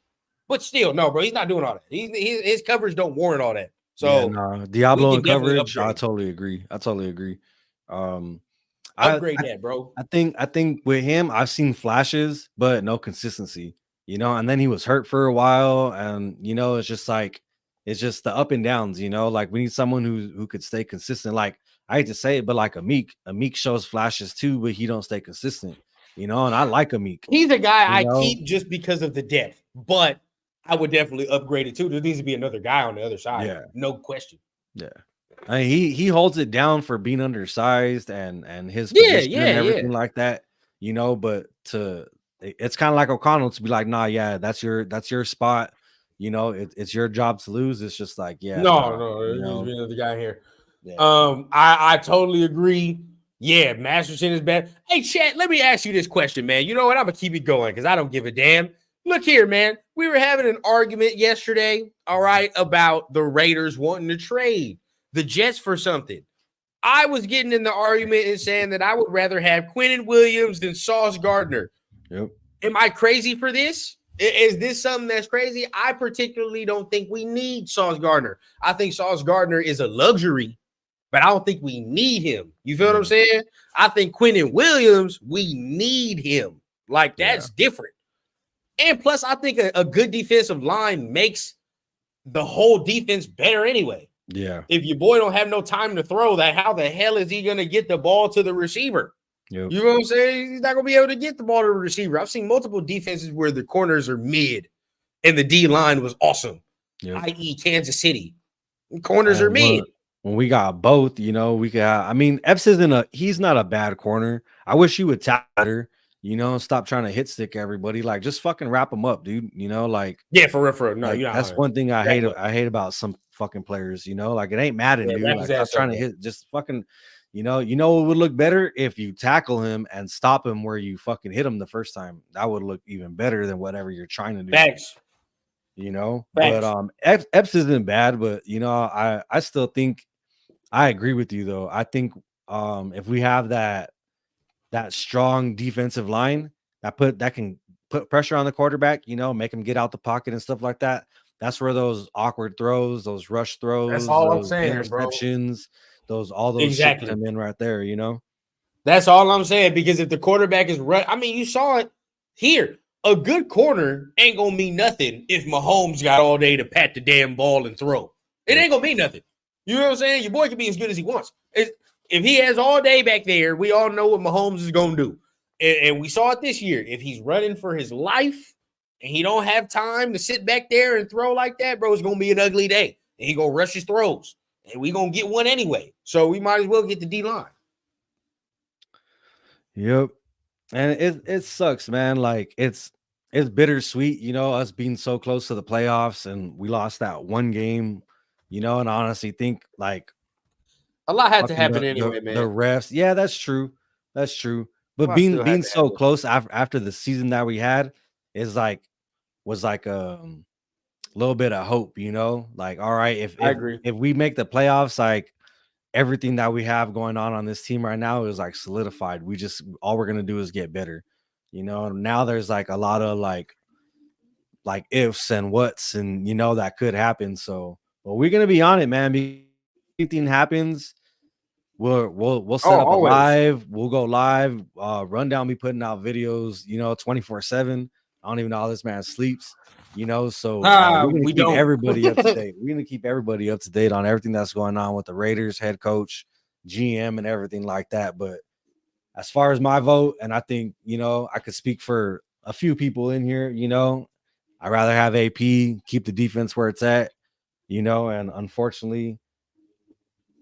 But still, no, bro, he's not doing all that. His coverage don't warrant all that. So Diablo and coverage, I totally agree. Upgrade that, bro. I think with him, I've seen flashes, but no consistency. And then he was hurt for a while, and it's just the up and downs. Like we need someone who could stay consistent. Like I hate to say it, but like Amik shows flashes too, but he don't stay consistent. And I like Amik. He's a guy I keep just because of the depth, but I would definitely upgrade it too. There needs to be another guy on the other side. Yeah. No question. Yeah. I mean, he holds it down for being undersized and his position and everything like that, you know. But it's kind of like O'Connell to be like, nah, yeah, that's your spot. You know, it's your job to lose. It's just like, yeah, no, you there's know? another guy here. Yeah. I totally agree. Yeah, Masterson is bad. Hey, Chat, let me ask you this question, man. You know what? I'm gonna keep it going because I don't give a damn. Look here, man. We were having an argument yesterday, all right, about the Raiders wanting to trade the Jets for something. I was getting in the argument and saying that I would rather have Quinnen Williams than Sauce Gardner. Yep. Am I crazy for this? Is this something that's crazy? I particularly don't think we need Sauce Gardner. I think Sauce Gardner is a luxury, but I don't think we need him. You feel what I'm saying? I think Quinnen Williams, we need him. Like, that's different. And plus, I think a good defensive line makes the whole defense better anyway. Yeah. If your boy don't have no time to throw that, how the hell is he going to get the ball to the receiver? Yep. You know what I'm saying? He's not going to be able to get the ball to the receiver. I've seen multiple defenses where the corners are mid and the D line was awesome, i.e. Kansas City. Corners are mid. When we got both, you know, we got, I mean, Epps he's not a bad corner. I wish he would tap better, you know, stop trying to hit stick everybody. Like, just fucking wrap him up, dude. You know, like, yeah, for real. No, like, that's one thing I hate about some fucking players, you know, like, it ain't Madden, dude. Like, stop trying to hit, just fucking, you know, what would look better if you tackle him and stop him where you fucking hit him the first time. That would look even better than whatever you're trying to do. Thanks. You know, but Epps isn't bad, but you know, I still think I agree with you though. I think if we have that strong defensive line that can put pressure on the quarterback, you know, make him get out the pocket and stuff like that. That's where those awkward throws, those rush throws, that's all those I'm saying, interceptions, all those shit come in right there, you know. That's all I'm saying, because if the quarterback is I mean, you saw it here. A good corner ain't gonna mean nothing if Mahomes got all day to pat the damn ball and throw. It ain't gonna mean nothing. You know what I'm saying? Your boy can be as good as he wants. If he has all day back there, we all know what Mahomes is gonna do. And we saw it this year. If he's running for his life and he don't have time to sit back there and throw like that, bro, it's gonna be an ugly day. And he gonna rush his throws. And we gonna get one anyway. So we might as well get the D-line. Yep. And it sucks, man. Like, it's bittersweet, you know, us being so close to the playoffs and we lost that one game, you know, and I honestly think like a lot had to happen anyway, man. The refs, yeah, that's true. That's true. But being so close after the season that we had was like a little bit of hope, you know, like, all right, if we make the playoffs, like, everything that we have going on this team right now is like solidified. All we're gonna do is get better, you know. Now there's like a lot of like ifs and whats, and you know that could happen. So, but we're gonna be on it, man. If anything happens, we'll set up a live. We'll go live. Rundown be putting out videos, you know, 24/7. I don't even know how this man sleeps. You know, so we're gonna keep everybody up to date. We're gonna keep everybody up to date on everything that's going on with the Raiders, head coach, GM, and everything like that. But as far as my vote, and I think, you know, I could speak for a few people in here, you know, I'd rather have AP, keep the defense where it's at, you know, and unfortunately,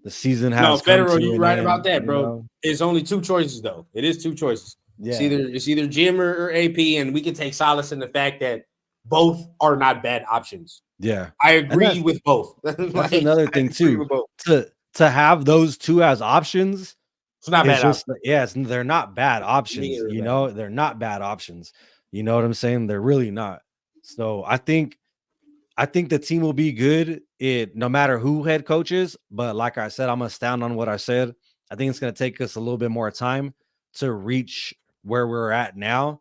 the season has Federal, you're right about that, bro. Know? It's only two choices, though. It is two choices. Yeah. It's either Jim or AP, and we can take solace in the fact that both are not bad options. Yeah, I agree with both. That's another thing too. To have those two as options, it's not bad. They're not bad options. You know, they're not bad options. You know what I'm saying? They're really not. So I think the team will be good. No matter who head coaches. But like I said, I'm gonna stand on what I said. I think it's gonna take us a little bit more time to reach where we're at now,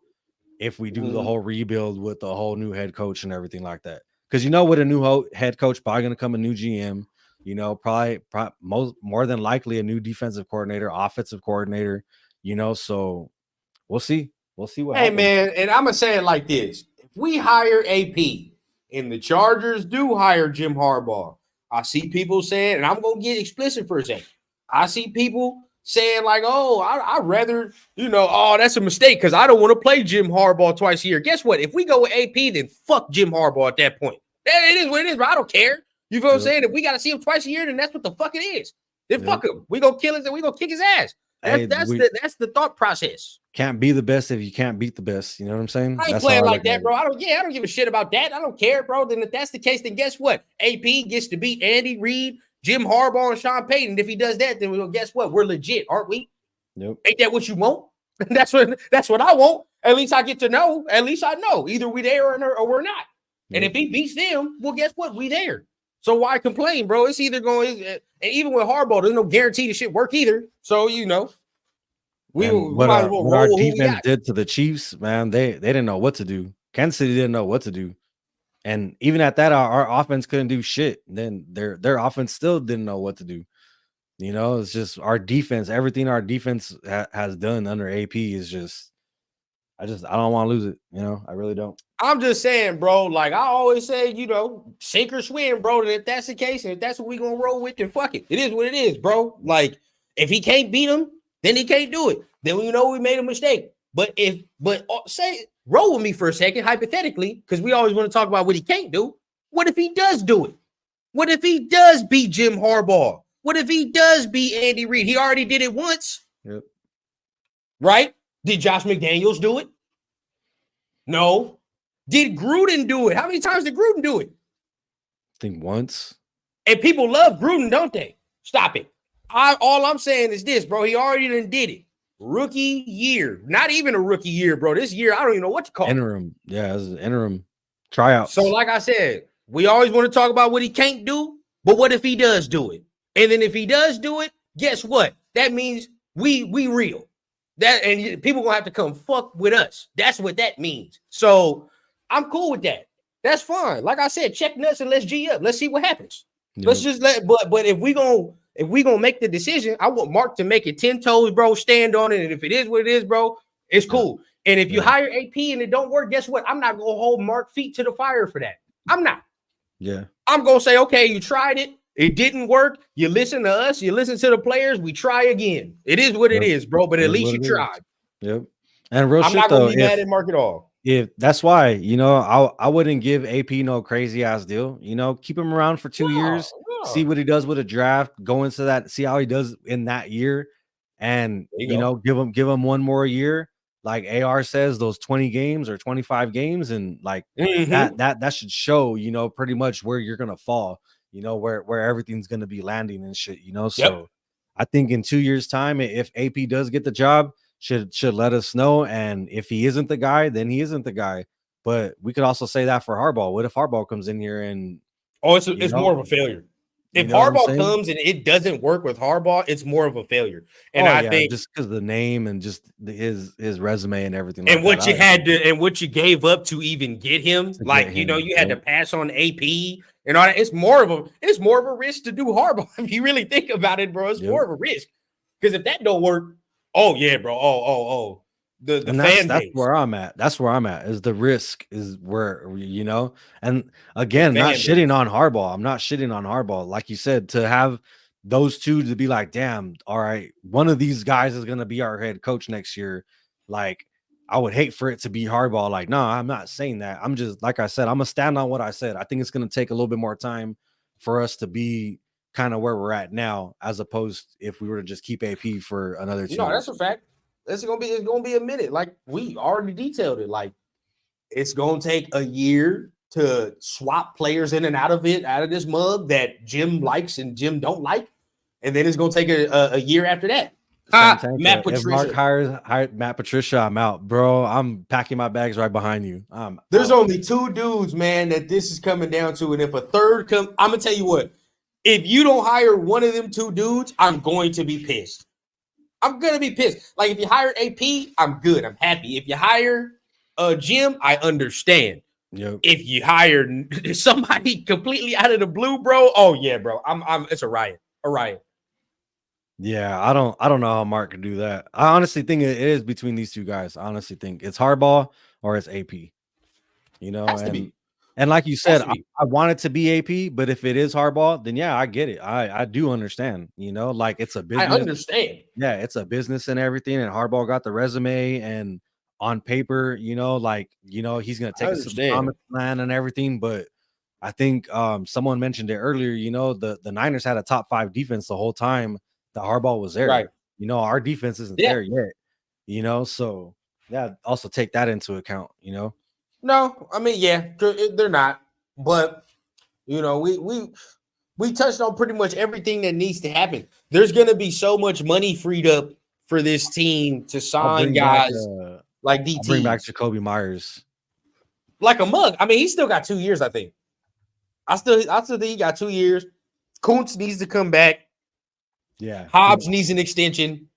if we do the whole rebuild with the whole new head coach and everything like that. Because, you know, with a new head coach, probably going to come a new GM, you know, probably more than likely a new defensive coordinator, offensive coordinator, you know, so we'll see. We'll see what happens. Hey, man, and I'm going to say it like this. If we hire AP and the Chargers do hire Jim Harbaugh, I see people saying, and I'm going to get explicit for a second. I see people saying like, oh, I'd rather, you know, oh, that's a mistake because I don't want to play Jim Harbaugh twice a year. Guess what? If we go with AP, then fuck Jim Harbaugh at that point. It is what it is, bro. I don't care. You feel what I'm saying? If we got to see him twice a year, then that's what the fuck it is. Then fuck him. We gonna kill his and we gonna kick his ass. That's the thought process. Can't be the best if you can't beat the best. You know what I'm saying? I ain't playing like that, bro. I don't give a shit about that. I don't care, bro. Then if that's the case, then guess what? AP gets to beat Andy Reid, Jim Harbaugh, and Sean Payton. If he does that, then guess what? We're legit, aren't we? Nope. Ain't that what you want? That's what I want. At least I get to know. At least I know either we there or we're not. And if he beats them, well, guess what? We there. So why complain, bro? It's either going, and even with Harbaugh, there's no guarantee the shit work either. So what our defense did to the Chiefs, man, they didn't know what to do. Kansas City didn't know what to do, and even at that, our offense couldn't do shit. Then their offense still didn't know what to do. You know, it's just our defense. Everything our defense has done under AP is just. I don't want to lose it. You know, I really don't. I'm just saying, bro. Like I always say, sink or swim, bro. And if that's the case, and if that's what we gonna roll with, then fuck it. It is what it is, bro. Like if he can't beat him, then he can't do it. Then we know we made a mistake. But say roll with me for a second, hypothetically, because we always want to talk about what he can't do. What if he does do it? What if he does beat Jim Harbaugh? What if he does beat Andy Reid? He already did it once. Yep. Right? Did Josh McDaniels do it? No. Did Gruden do it? How many times did Gruden do it? I think once. And people love Gruden, don't they? Stop it. All I'm saying is this, bro. He already done did it. Rookie year. Not even a rookie year, bro. This year, I don't even know what to call it. Interim. Yeah, it was an interim tryout. So like I said, we always want to talk about what he can't do, but what if he does do it? And then if he does do it, guess what? That means we real. That and people gonna have to come fuck with us. That's what that means. So I'm cool with that. That's fine. Like I said, check nuts and let's G up. Let's see what happens. Yep. Let's just but if we gonna make the decision, I want Mark to make it 10 toes, bro. Stand on it. And if it is what it is, bro, it's cool. And if you hire AP and it don't work, guess what? I'm not gonna hold Mark feet to the fire for that. I'm not. Yeah. I'm gonna say, okay, you tried it. It didn't work. You listen to us. You listen to the players. We try again. It is what it is, bro. But at least you tried. Yep. And real I'm shit, not gonna be mad at Mark at all. If that's why, I wouldn't give AP no crazy ass deal. Keep him around for 2 years, see what he does with a draft, go into that, see how he does in that year, and give him one more year. Like AR says, those 20 games or 25 games, and like that should show, pretty much where you're gonna fall. Where everything's going to be landing and shit, so I think in 2 years time, if AP does get the job, should let us know. And if he isn't the guy, then he isn't the guy. But we could also say that for Harbaugh. What if Harbaugh comes in here and it's more of a failure? If Harbaugh comes and it doesn't work with Harbaugh, it's more of a failure. And I think just because the name and just his resume and everything, and what you had to and what you gave up to even get him, you had to pass on AP and all that. It's more of a risk to do Harbaugh. If you really think about it, bro, it's more of a risk. Because if that don't work, the fan base. That's where I'm at. That's where I'm at. Is the risk is where and again, not shitting on Harbaugh. I'm not shitting on Harbaugh. Like you said, to have those two to be like, damn, all right, one of these guys is gonna be our head coach next year. Like, I would hate for it to be Harbaugh. Like, no, I'm not saying that. I'm just, like I said, I'm gonna stand on what I said. I think it's gonna take a little bit more time for us to be kind of where we're at now, as opposed if we were to just keep AP for another 2 years. That's a fact. It's gonna be a minute. Like we already detailed it. Like it's gonna take a year to swap players in and out of this mug that Jim likes and Jim don't like, and then it's gonna take a year after that. Matt Patricia. If Mark hired Matt Patricia, I'm out, bro. I'm packing my bags right behind you. There's only 2 dudes, man, that this is coming down to, and if a third come, I'm gonna tell you what. If you don't hire one of them 2 dudes, I'm going to be pissed. I'm going to be pissed. Like, if you hire AP, I'm good. I'm happy. If you hire Jim, I understand. Yep. If you hire somebody completely out of the blue, bro, oh, yeah, bro. It's a riot. A riot. Yeah, I don't know how Mark could do that. I honestly think it is between these 2 guys. I honestly think it's Harbaugh or it's AP. And like you said, I want it to be AP, but if it is Harbaugh, then yeah, I get it. I do understand, like it's a business. I understand. Yeah, it's a business and everything. And Harbaugh got the resume and on paper, he's going to take us to the promised land and everything. But I think someone mentioned it earlier. The Niners had a top 5 defense the whole time that Harbaugh was there. Right. Our defense isn't there yet. So yeah, also take that into account. No, I mean, yeah, they're not, but we touched on pretty much everything that needs to happen. There's gonna be so much money freed up for this team to sign guys like DT. Bring back Jacoby Myers like a mug. I mean, he still got 2 years. I think. I still think he got 2 years. Kuntz needs to come back. Yeah. Hobbs needs an extension.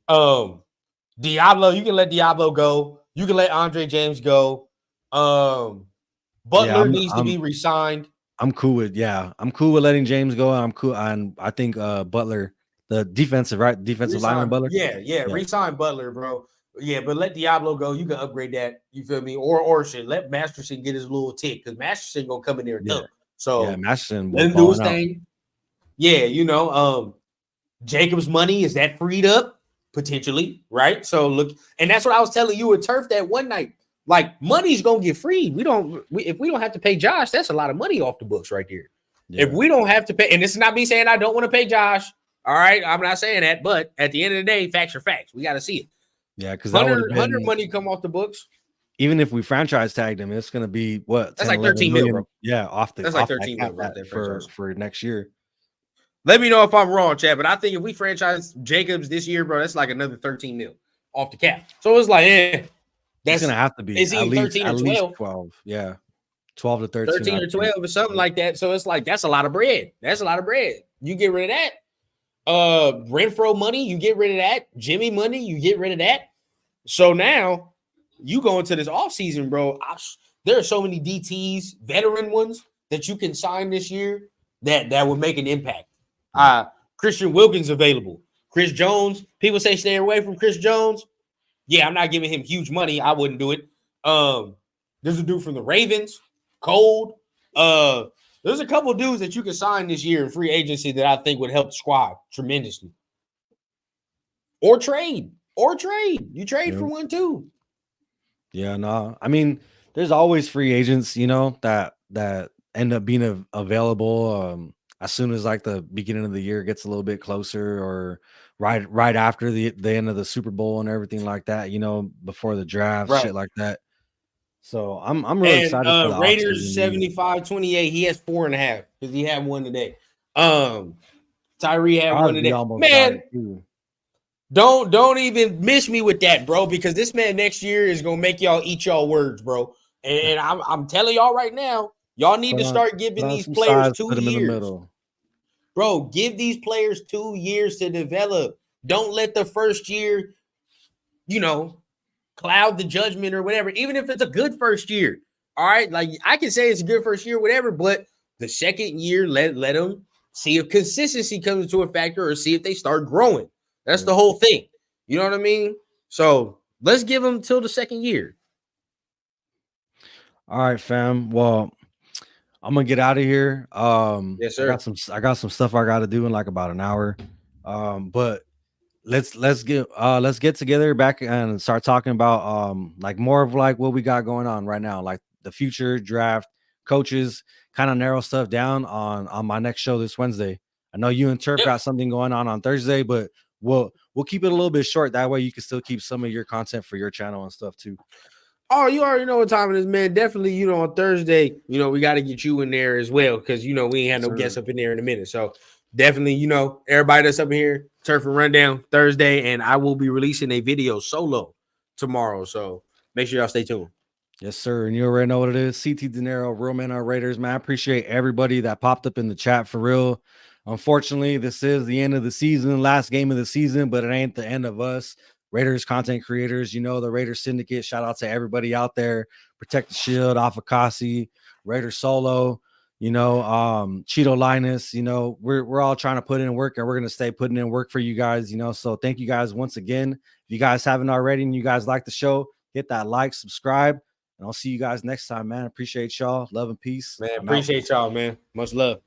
Diablo, you can let Diablo go. You can let Andre James go. Butler needs to be re-signed. I'm cool with letting James go. I'm cool. And I think Butler, the defensive lineman Butler. Yeah. Re-sign Butler, bro. Yeah, but let Diablo go. You can upgrade that. You feel me? Or shit. Let Masterson get his little tick because Masterson gonna come in there and dunk. So Masterson let him do his thing. Yeah, Jacobs' money, is that freed up? Potentially, right? So look, and that's what I was telling you at Turf that one night. Like, money's gonna get freed. If we don't have to pay Josh, that's a lot of money off the books right there. Yeah. If we don't have to pay, and this is not me saying I don't want to pay Josh. All right, I'm not saying that, but at the end of the day, facts are facts. We got to see it. Yeah, because 100 money come off the books. Even if we franchise tagged him, it's gonna be what? That's like 13 million, bro. Yeah, that's like 13 million right there for next year. Let me know if I'm wrong, Chad, but I think if we franchise Jacobs this year, bro, that's like another 13 mil off the cap. So it's like, that's gonna have to be at least 13 or 12. 12. Yeah. 12 to 13. 13 or 12 or something like that. So it's like, that's a lot of bread. You get rid of that. Renfro money, you get rid of that. Jimmy money, you get rid of that. So now you go into this offseason, bro. There are so many DTs, veteran ones, that you can sign this year that would make an impact. Christian Wilkins available. Chris Jones, people say stay away from Chris Jones. Yeah, I'm not giving him huge money. I wouldn't do it. There's a dude from the Ravens, Cold. There's a couple of dudes that you can sign this year in free agency that I think would help the squad tremendously. Or trade. You trade for one too. Yeah, no. I mean, there's always free agents, that end up being available as soon as like the beginning of the year gets a little bit closer, or right after the end of the Super Bowl and everything like that, before the draft, shit like that. So I'm really excited for the Raiders 75-28. He has 4.5 because he had one today. Tyree had one today. Man, don't even miss me with that, bro, because this man next year is gonna make y'all eat y'all words, bro. And I'm telling y'all right now, y'all need to start giving these players 2 years. Bro, give these players 2 years to develop. Don't let the first year, cloud the judgment or whatever, even if it's a good first year. All right, like I can say it's a good first year, whatever, but the second year, let them see if consistency comes into a factor or see if they start growing. That's the whole thing. You know what I mean? So let's give them till the second year. All right, fam. Well, I'm gonna get out of here. Yes, sir. I got some stuff I got to do in like about an hour. But let's get together back and start talking about like more of like what we got going on right now, like the future draft, coaches, kind of narrow stuff down on my next show this Wednesday. I know you and Turf got something going on Thursday, but we'll keep it a little bit short. That way you can still keep some of your content for your channel and stuff too. Oh, you already know what time it is, man. Definitely, on Thursday, we got to get you in there as well because, we ain't had no guests up in there in a minute. So definitely, everybody that's up here, Turf and Rundown Thursday, and I will be releasing a video solo tomorrow. So make sure y'all stay tuned. Yes, sir. And you already know what it is. CT Denero, Real Men Are Raiders, man. I appreciate everybody that popped up in the chat for real. Unfortunately, this is the end of the season, last game of the season, but it ain't the end of us. Raiders content creators, the Raiders Syndicate. Shout out to everybody out there. Protect the Shield, Afakasi, Raiders Solo, Cheeto Linus. We're all trying to put in work, and we're gonna stay putting in work for you guys. So thank you guys once again. If you guys haven't already and you guys like the show, hit that like, subscribe, and I'll see you guys next time, man. Appreciate y'all. Love and peace. Man, appreciate y'all, man. Much love.